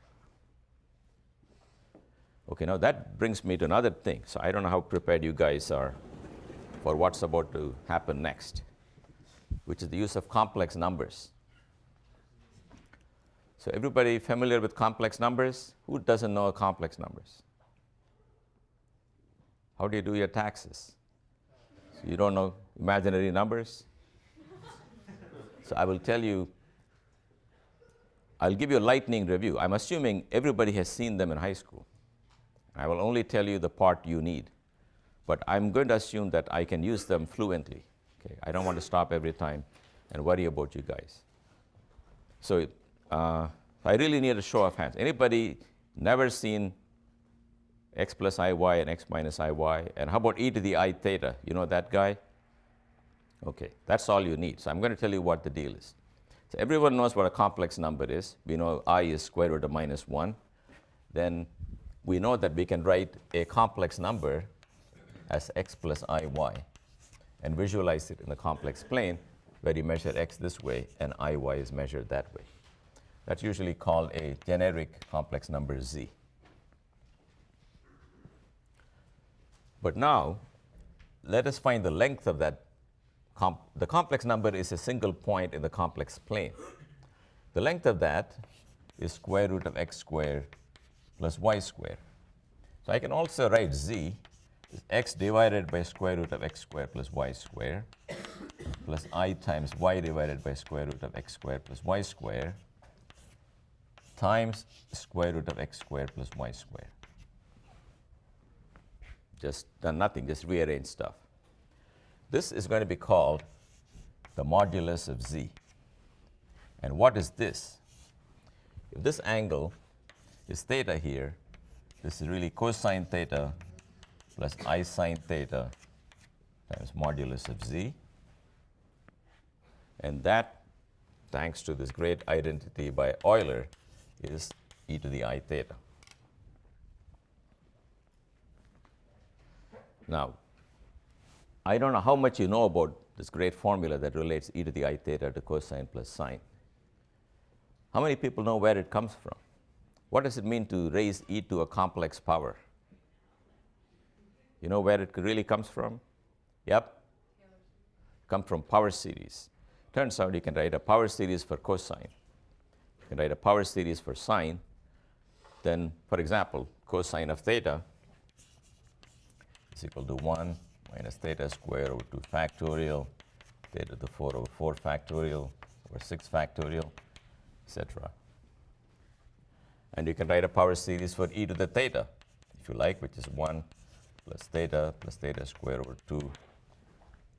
Okay, now that brings me to another thing. So I don't know how prepared you guys are for what's about to happen next, which is the use of complex numbers. So everybody familiar with complex numbers? Who doesn't know complex numbers? How do you do your taxes? So you don't know imaginary numbers? So I will tell you, I'll give you a lightning review. I'm assuming everybody has seen them in high school. I will only tell you the part you need. But I'm going to assume that I can use them fluently. Okay? I don't want to stop every time and worry about you guys. So I really need a show of hands. Anybody never seen x plus iy and x minus iy? And how about e to the I theta? You know that guy? Okay, that's all you need. So I'm going to tell you what the deal is. So everyone knows what a complex number is. We know I is square root of minus 1. Then we know that we can write a complex number as x plus iy and visualize it in the complex plane where you measure x this way and iy is measured that way. That's usually called a generic complex number z. But now, let us find the length of that. The complex number is a single point in the complex plane. The length of that is square root of x squared plus y squared. So I can also write z is x divided by square root of x squared plus y squared plus I times y divided by square root of x squared plus y squared times square root of x squared plus y squared. Just done nothing, just rearrange stuff. This is going to be called the modulus of z. And what is this? If this angle is theta here, this is really cosine theta plus I sine theta times modulus of z. And that, thanks to this great identity by Euler, is e to the I theta. Now, I don't know how much you know about this great formula that relates e to the I theta to cosine plus sine. How many people know where it comes from? What does it mean to raise e to a complex power? You know where it really comes from? Yep. Come from power series. Turns out you can write a power series for cosine. You can write a power series for sine. Then, for example, cosine of theta is equal to 1 minus theta squared over 2 factorial, theta to the 4 over 4 factorial over 6 factorial, etc. And you can write a power series for e to the theta, if you like, which is 1 plus theta squared over 2.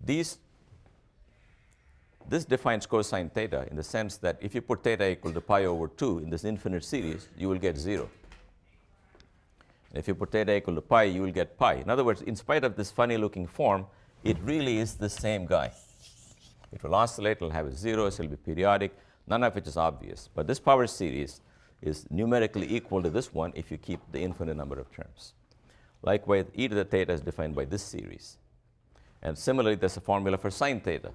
This defines cosine theta in the sense that if you put theta equal to pi over 2 in this infinite series, you will get 0. If you put theta equal to pi, you will get pi. In other words, in spite of this funny looking form, it really is the same guy. It will oscillate, it will have a zeros, it will be periodic, none of which is obvious. But this power series is numerically equal to this one if you keep the infinite number of terms. Likewise, e to the theta is defined by this series. And similarly, there's a formula for sine theta.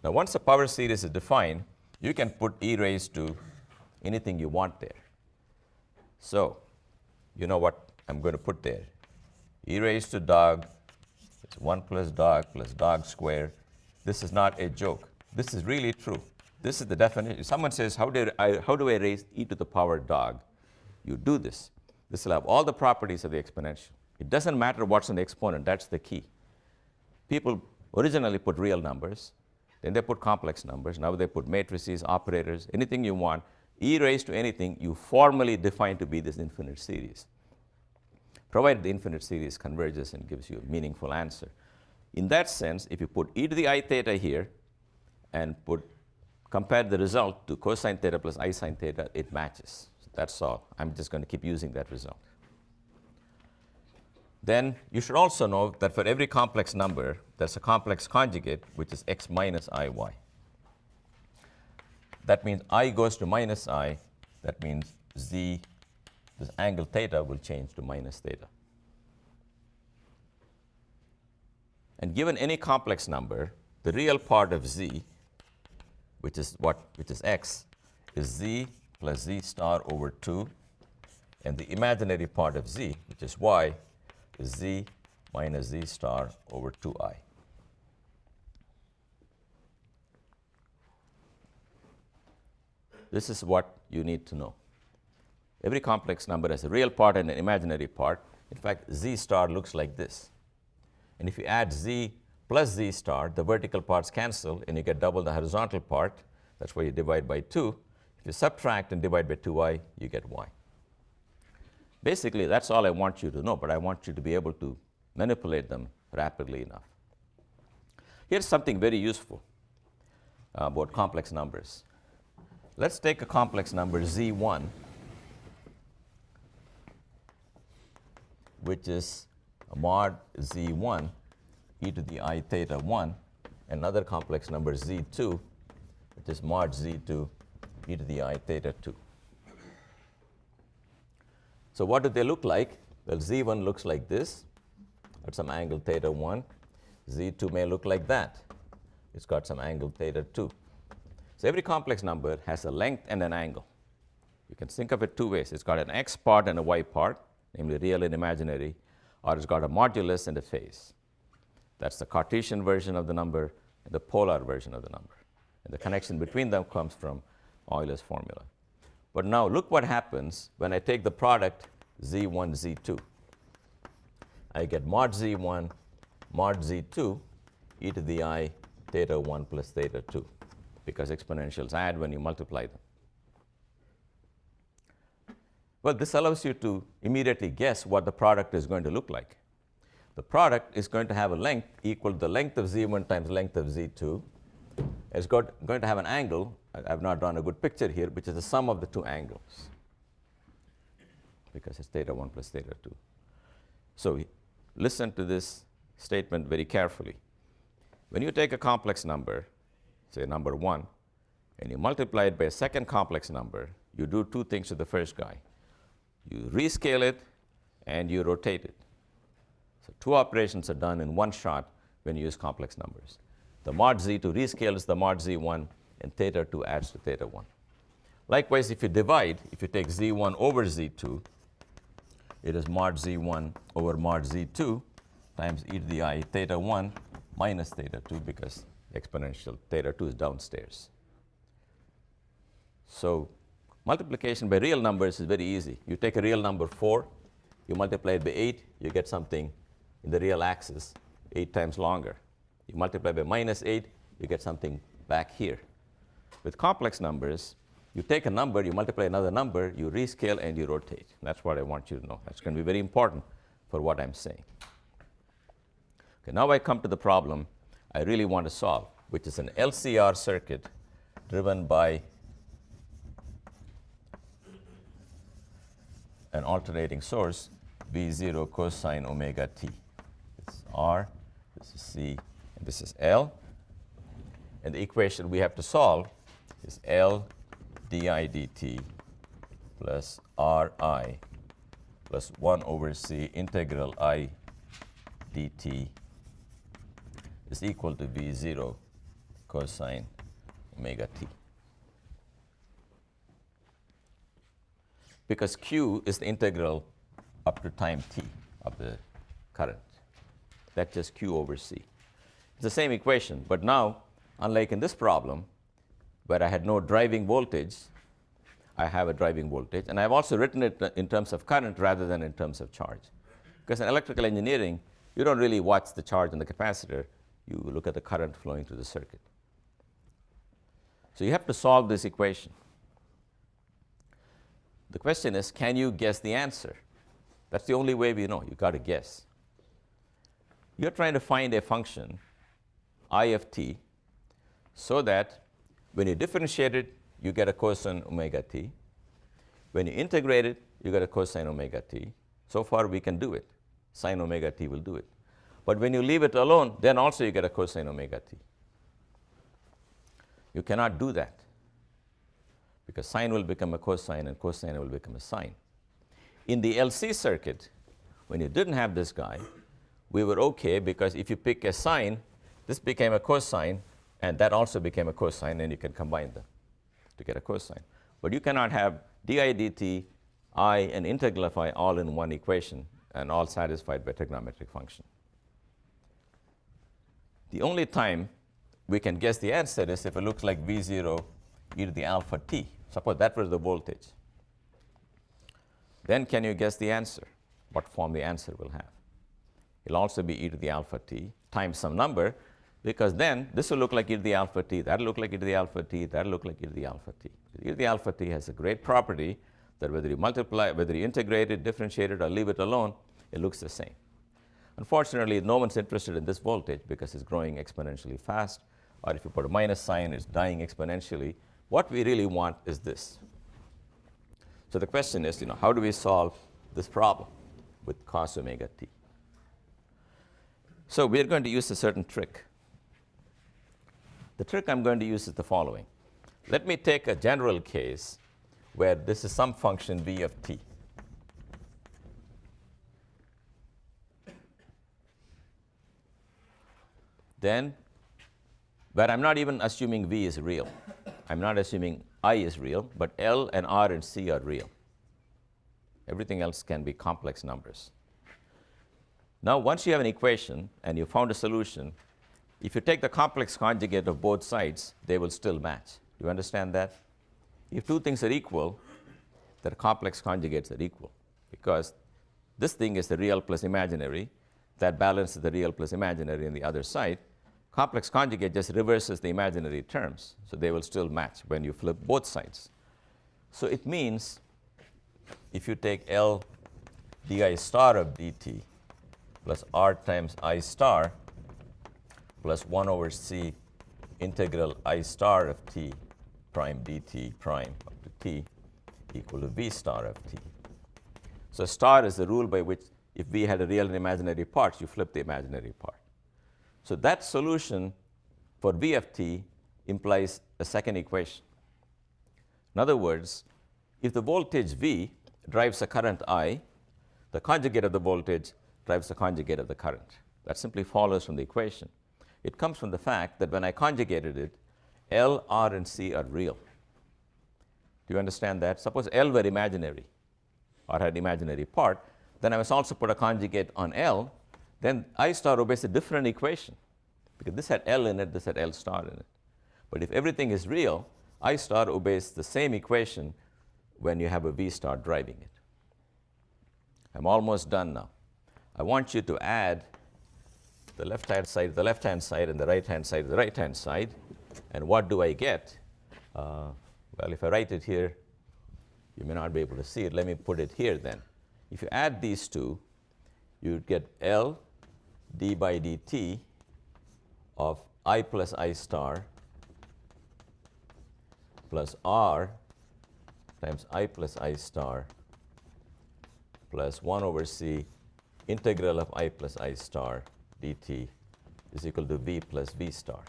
Now, once a power series is defined, you can put e raised to anything you want there. So, you know what I'm going to put there. E raised to dog It's 1 plus dog squared. This is not a joke. This is really true. This is the definition. If someone says, how do I raise e to the power dog? You do this. This will have all the properties of the exponential. It doesn't matter what's in the exponent. That's the key. People originally put real numbers. Then they put complex numbers. Now they put matrices, operators, anything you want. E raised to anything you formally define to be this infinite series, provided the infinite series converges and gives you a meaningful answer. In that sense, if you put e to the I theta here and compare the result to cosine theta plus I sine theta, it matches. So that's all. I'm just going to keep using that result. Then you should also know that for every complex number, there's a complex conjugate, which is x minus iy. That means I goes to minus I. That means z, this angle theta, will change to minus theta. And given any complex number, the real part of z, which is x, is z plus z star over 2. And the imaginary part of z, which is y, is z minus z star over 2i. This is what you need to know. Every complex number has a real part and an imaginary part. In fact, z star looks like this. And if you add z plus z star, the vertical parts cancel and you get double the horizontal part. That's why you divide by 2. If you subtract and divide by 2i, you get y. Basically, that's all I want you to know, but I want you to be able to manipulate them rapidly enough. Here's something very useful about complex numbers. Let's take a complex number z1, which is mod z1 e to the I theta 1, another complex number z2, which is mod z2 e to the I theta 2. So what do they look like? Well, z1 looks like this at some angle theta 1. z2 may look like that. It's got some angle theta 2. So every complex number has a length and an angle. You can think of it two ways. It's got an x part and a y part, namely real and imaginary, or it's got a modulus and a phase. That's the Cartesian version of the number and the polar version of the number. And the connection between them comes from Euler's formula. But now look what happens when I take the product z1, z2. I get mod z1, mod z2, e to the I theta 1 plus theta 2, because exponentials add when you multiply them. Well, this allows you to immediately guess what the product is going to look like. The product is going to have a length equal to the length of z1 times length of z2. It's going to have an angle. I've not drawn a good picture here, which is the sum of the two angles, because it's theta 1 plus theta 2. So listen to this statement very carefully. When you take a complex number, say number 1, and you multiply it by a second complex number, you do two things to the first guy. You rescale it and you rotate it. So two operations are done in one shot when you use complex numbers. The mod z2 rescales the mod z1, and theta 2 adds to theta 1. Likewise, if you divide, if you take z1 over z2, it is mod z1 over mod z2 times e to the I theta 1 minus theta 2, because exponential theta 2 is downstairs. So multiplication by real numbers is very easy. You take a real number 4, you multiply it by 8, you get something in the real axis 8 times longer. You multiply by minus 8, you get something back here. With complex numbers, you take a number, you multiply another number, you rescale and you rotate. That's what I want you to know. That's going to be very important for what I'm saying. Okay, now I come to the problem I really want to solve, which is an LCR circuit driven by an alternating source, V0 cosine omega t. This is R, this is C, and this is L. And the equation we have to solve is L di dt plus Ri plus 1 over C integral I dt is equal to V0 cosine omega t. Because Q is the integral up to time t of the current. That's just Q over C. It's the same equation, but now, unlike in this problem, where I had no driving voltage, I have a driving voltage. And I've also written it in terms of current rather than in terms of charge. Because in electrical engineering, you don't really watch the charge on the capacitor. You look at the current flowing through the circuit. So you have to solve this equation. The question is, can you guess the answer? That's the only way we know. You've got to guess. You're trying to find a function, I of t, so that when you differentiate it, you get a cosine omega t. When you integrate it, you get a cosine omega t. So far, we can do it. Sine omega t will do it. But when you leave it alone, then also you get a cosine omega t. You cannot do that, because sine will become a cosine and cosine will become a sine. In the LC circuit, when you didn't have this guy, we were okay, because if you pick a sine, this became a cosine, and that also became a cosine, and you can combine them to get a cosine. But you cannot have di dt, I, and integral of I all in one equation and all satisfied by trigonometric function. The only time we can guess the answer is if it looks like V0 e to the alpha t. Suppose that was the voltage. Then can you guess the answer, what form the answer will have? It'll also be e to the alpha t times some number, because then this will look like e to the alpha t, that'll look like e to the alpha t, that'll look like e to the alpha t. E to the alpha t has a great property that whether you multiply, whether you integrate it, differentiate it, or leave it alone, it looks the same. Unfortunately, no one's interested in this voltage because it's growing exponentially fast, or if you put a minus sign, it's dying exponentially. What we really want is this. So the question is, how do we solve this problem with cos omega t? So we're going to use a certain trick. The trick I'm going to use is the following. Let me take a general case where this is some function v of t. Then, where I'm not even assuming v is real. I'm not assuming I is real, but L and R and C are real. Everything else can be complex numbers. Now, once you have an equation and you found a solution, if you take the complex conjugate of both sides, they will still match. Do you understand that? If two things are equal, their complex conjugates are equal, because this thing is the real plus imaginary. That balances the real plus imaginary on the other side. Complex conjugate just reverses the imaginary terms, so they will still match when you flip both sides. So it means if you take L di star of dt plus R times I star plus 1 over C integral I star of t prime dt prime up to t equal to V star of t. So star is the rule by which if V had a real and imaginary parts, you flip the imaginary part. So that solution for V of t implies a second equation. In other words, if the voltage V drives a current I, the conjugate of the voltage drives the conjugate of the current. That simply follows from the equation. It comes from the fact that when I conjugated it, L, R, and C are real. Do you understand that? Suppose L were imaginary or had imaginary part, then I must also put a conjugate on L. Then I star obeys a different equation, because this had L in it, this had L star in it. But if everything is real, I star obeys the same equation when you have a V star driving it. I'm almost done now. I want you to add the left-hand side to the left-hand side and the right-hand side to the right-hand side. And what do I get? Well, if I write it here, you may not be able to see it. Let me put it here then. If you add these two, you get L d by dt of I plus I star plus R times I plus I star plus 1 over C integral of I plus I star dt is equal to V plus V star.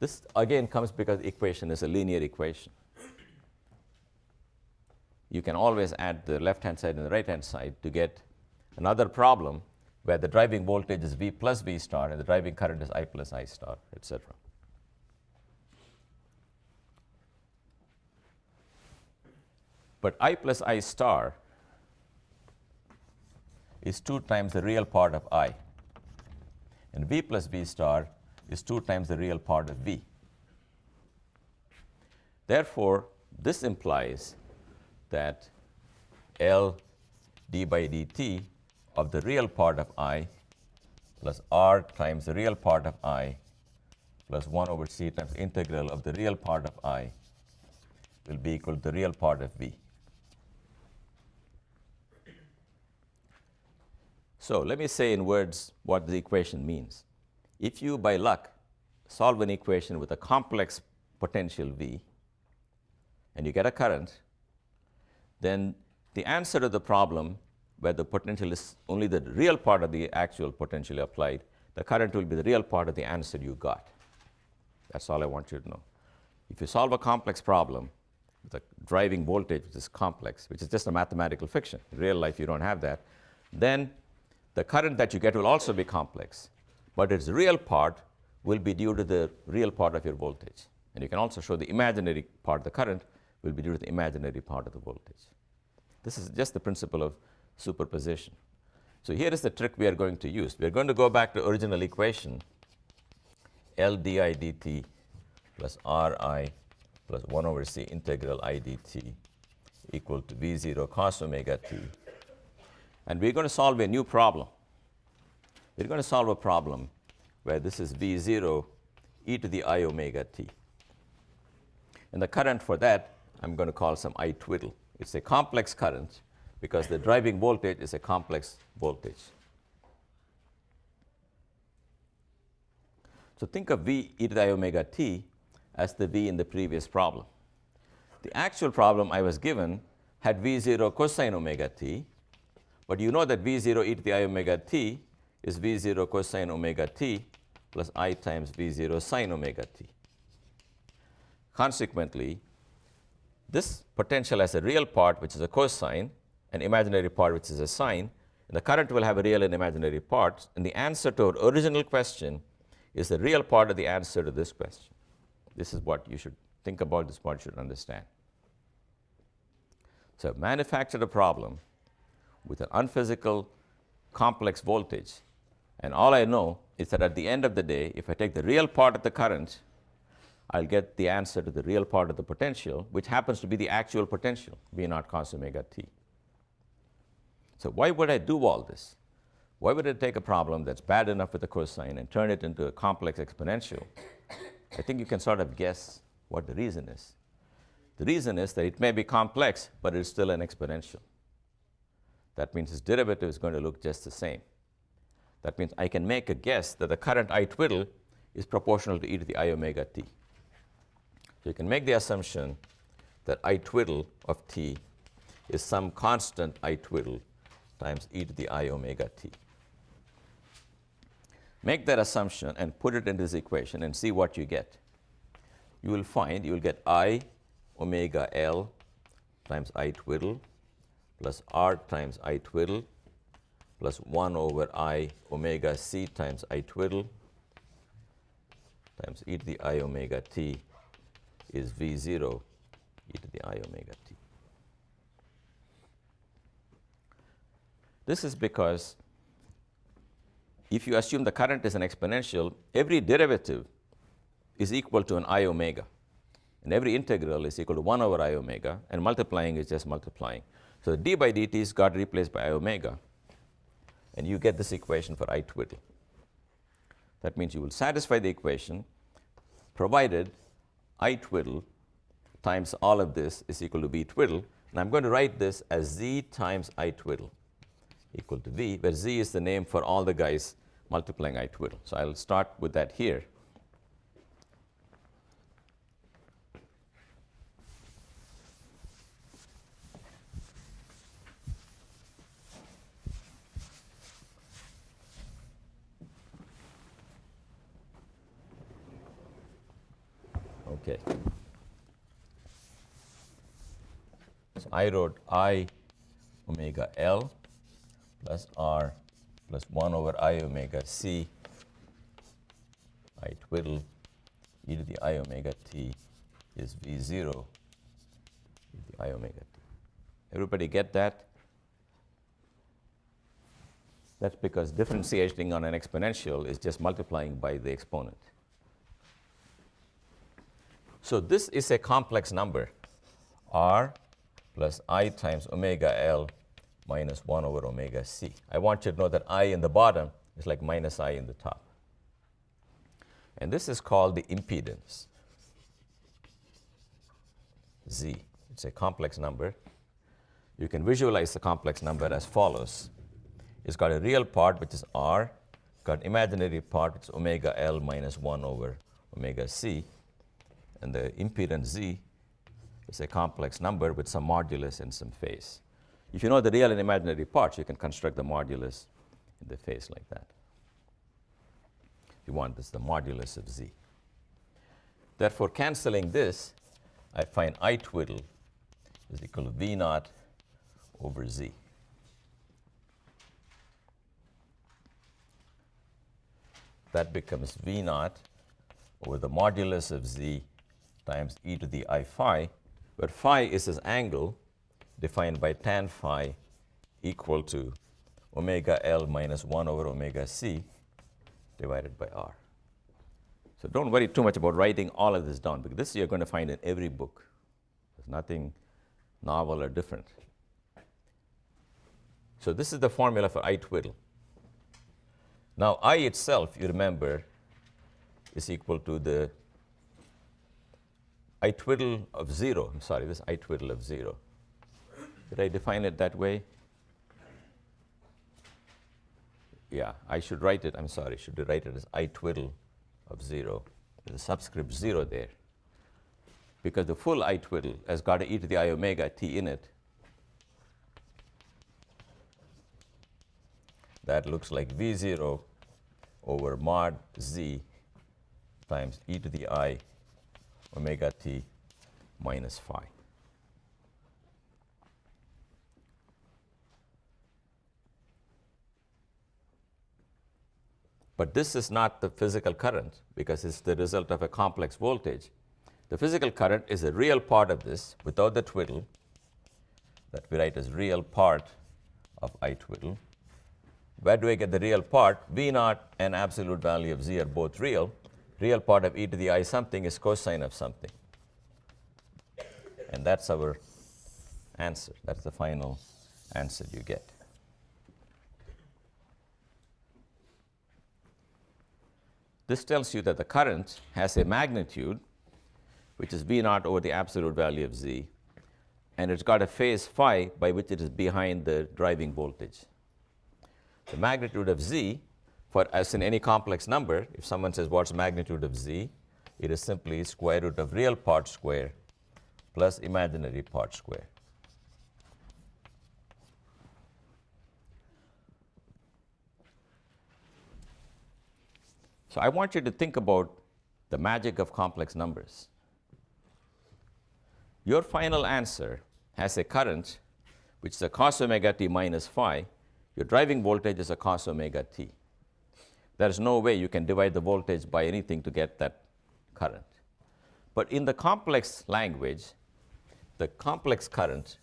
This again comes because the equation is a linear equation. You can always add the left-hand side and the right-hand side to get another problem where the driving voltage is V plus V star and the driving current is I plus I star, etc. But I plus I star is 2 times the real part of I. And V plus V star is 2 times the real part of V. Therefore, this implies that L d by dt of the real part of I plus R times the real part of I plus 1 over C times integral of the real part of I will be equal to the real part of V. So let me say in words what the equation means. If you, by luck, solve an equation with a complex potential V, and you get a current, then the answer to the problem where the potential is only the real part of the actual potential applied, the current will be the real part of the answer you got. That's all I want you to know. If you solve a complex problem with a driving voltage which is complex, which is just a mathematical fiction, in real life you don't have that, then the current that you get will also be complex, but its real part will be due to the real part of your voltage. And you can also show the imaginary part of the current will be due to the imaginary part of the voltage. This is just the principle of superposition. So here is the trick we are going to use. We are going to go back to original equation, L di dt plus Ri plus 1 over C integral I dt equal to V0 cos omega t. And we're going to solve a new problem. We're going to solve a problem where this is V0 e to the I omega t. And the current for that I'm going to call some I twiddle. It's a complex current because the driving voltage is a complex voltage. So think of V e to the I omega t as the V in the previous problem. The actual problem I was given had V0 cosine omega t, but you know that V0 e to the I omega t is V0 cosine omega t plus I times V0 sine omega t. Consequently, this potential has a real part which is a cosine, an imaginary part which is a sine, and the current will have a real and imaginary parts, and the answer to our original question is the real part of the answer to this question. This is what you should think about, this is what you should understand. So I've manufactured a problem with an unphysical complex voltage, and all I know is that at the end of the day, if I take the real part of the current, I'll get the answer to the real part of the potential, which happens to be the actual potential, V naught cos omega t. So why would I do all this? Why would I take a problem that's bad enough with a cosine and turn it into a complex exponential? I think you can sort of guess what the reason is. The reason is that it may be complex, but it's still an exponential. That means its derivative is going to look just the same. That means I can make a guess that the current I twiddle is proportional to e to the I omega t. So you can make the assumption that I twiddle of t is some constant I twiddle times e to the I omega t. Make that assumption and put it into this equation and see what you get. You will find you will get I omega L times I twiddle plus R times I twiddle plus 1 over I omega C times I twiddle times e to the I omega t is V0 e to the I omega t. This is because if you assume the current is an exponential, every derivative is equal to an I omega, and every integral is equal to 1 over I omega, and multiplying is just multiplying. So d by dt is got replaced by I omega, and you get this equation for I twiddle. That means you will satisfy the equation provided I twiddle times all of this is equal to V twiddle, and I'm going to write this as Z times I twiddle equal to V, where Z is the name for all the guys multiplying I twiddle. So I'll start with that here. Okay. So I wrote I omega L plus R plus 1 over I omega C I twiddle e to the I omega t is V0 e to the I omega t. Everybody get that? That's because differentiating on an exponential is just multiplying by the exponent. So this is a complex number, r plus I times omega L minus 1 over omega C. I want you to know that I in the bottom is like minus I in the top. And this is called the impedance, Z. It's a complex number. You can visualize the complex number as follows. It's got a real part, which is R, got imaginary part, which is omega L minus 1 over omega C, and the impedance Z is a complex number with some modulus and some phase. If you know the real and imaginary parts, you can construct the modulus in the phase like that. If you want this, the modulus of Z. Therefore, canceling this, I find I twiddle is equal to V naught over Z. That becomes V naught over the modulus of Z times e to the I phi, where phi is this angle defined by tan phi equal to omega L minus 1 over omega C divided by R. So don't worry too much about writing all of this down, because this you're going to find in every book. There's nothing novel or different. So this is the formula for I twiddle. Now I itself, you remember, is equal to the I twiddle of 0. I'm sorry, this I twiddle of 0. Did I define it that way? Yeah, I should write it, I'm sorry, should write it as I twiddle of 0. There's a subscript 0 there. Because the full I twiddle has got e to the I omega t in it. That looks like V0 over mod Z times e to the I omega t minus phi. But this is not the physical current, because it's the result of a complex voltage. The physical current is a real part of this without the twiddle, that we write as real part of I twiddle. Where do I get the real part? V naught and absolute value of Z are both real. Real part of e to the I something is cosine of something. And that's our answer. That's the final answer you get. This tells you that the current has a magnitude, which is V naught over the absolute value of Z, and it's got a phase phi by which it is behind the driving voltage. The magnitude of Z, for as in any complex number, if someone says what's the magnitude of Z, it is simply square root of real part square plus imaginary part square. So I want you to think about the magic of complex numbers. Your final answer has a current which is a cos omega t minus phi. Your driving voltage is a cos omega t. There is no way you can divide the voltage by anything to get that current. But in the complex language, the complex current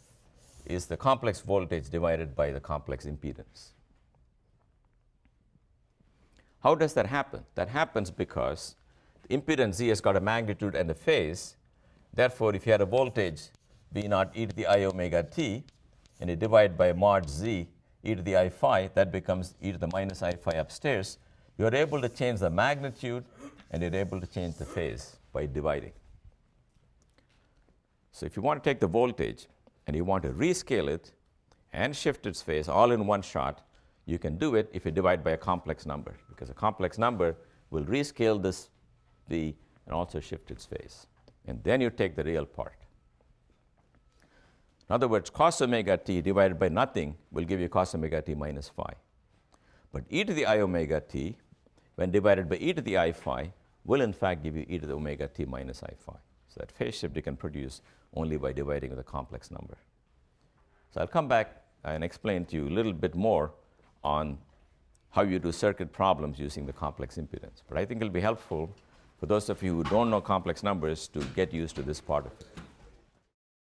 is the complex voltage divided by the complex impedance. How does that happen? That happens because the impedance Z has got a magnitude and a phase. Therefore, if you had a voltage V naught e to the I omega t, and you divide by mod Z e to the I phi, that becomes e to the minus I phi upstairs. You're able to change the magnitude, and you're able to change the phase by dividing. So if you want to take the voltage and you want to rescale it and shift its phase all in one shot, you can do it if you divide by a complex number, because a complex number will rescale this V and also shift its phase. And then you take the real part. In other words, cos omega t divided by nothing will give you cos omega t minus phi. But e to the I omega t, when divided by e to the I phi, will in fact give you e to the omega t minus I phi. So that phase shift you can produce only by dividing with a complex number. So I'll come back and explain to you a little bit more on how you do circuit problems using the complex impedance. But I think it'll be helpful for those of you who don't know complex numbers to get used to this part of it.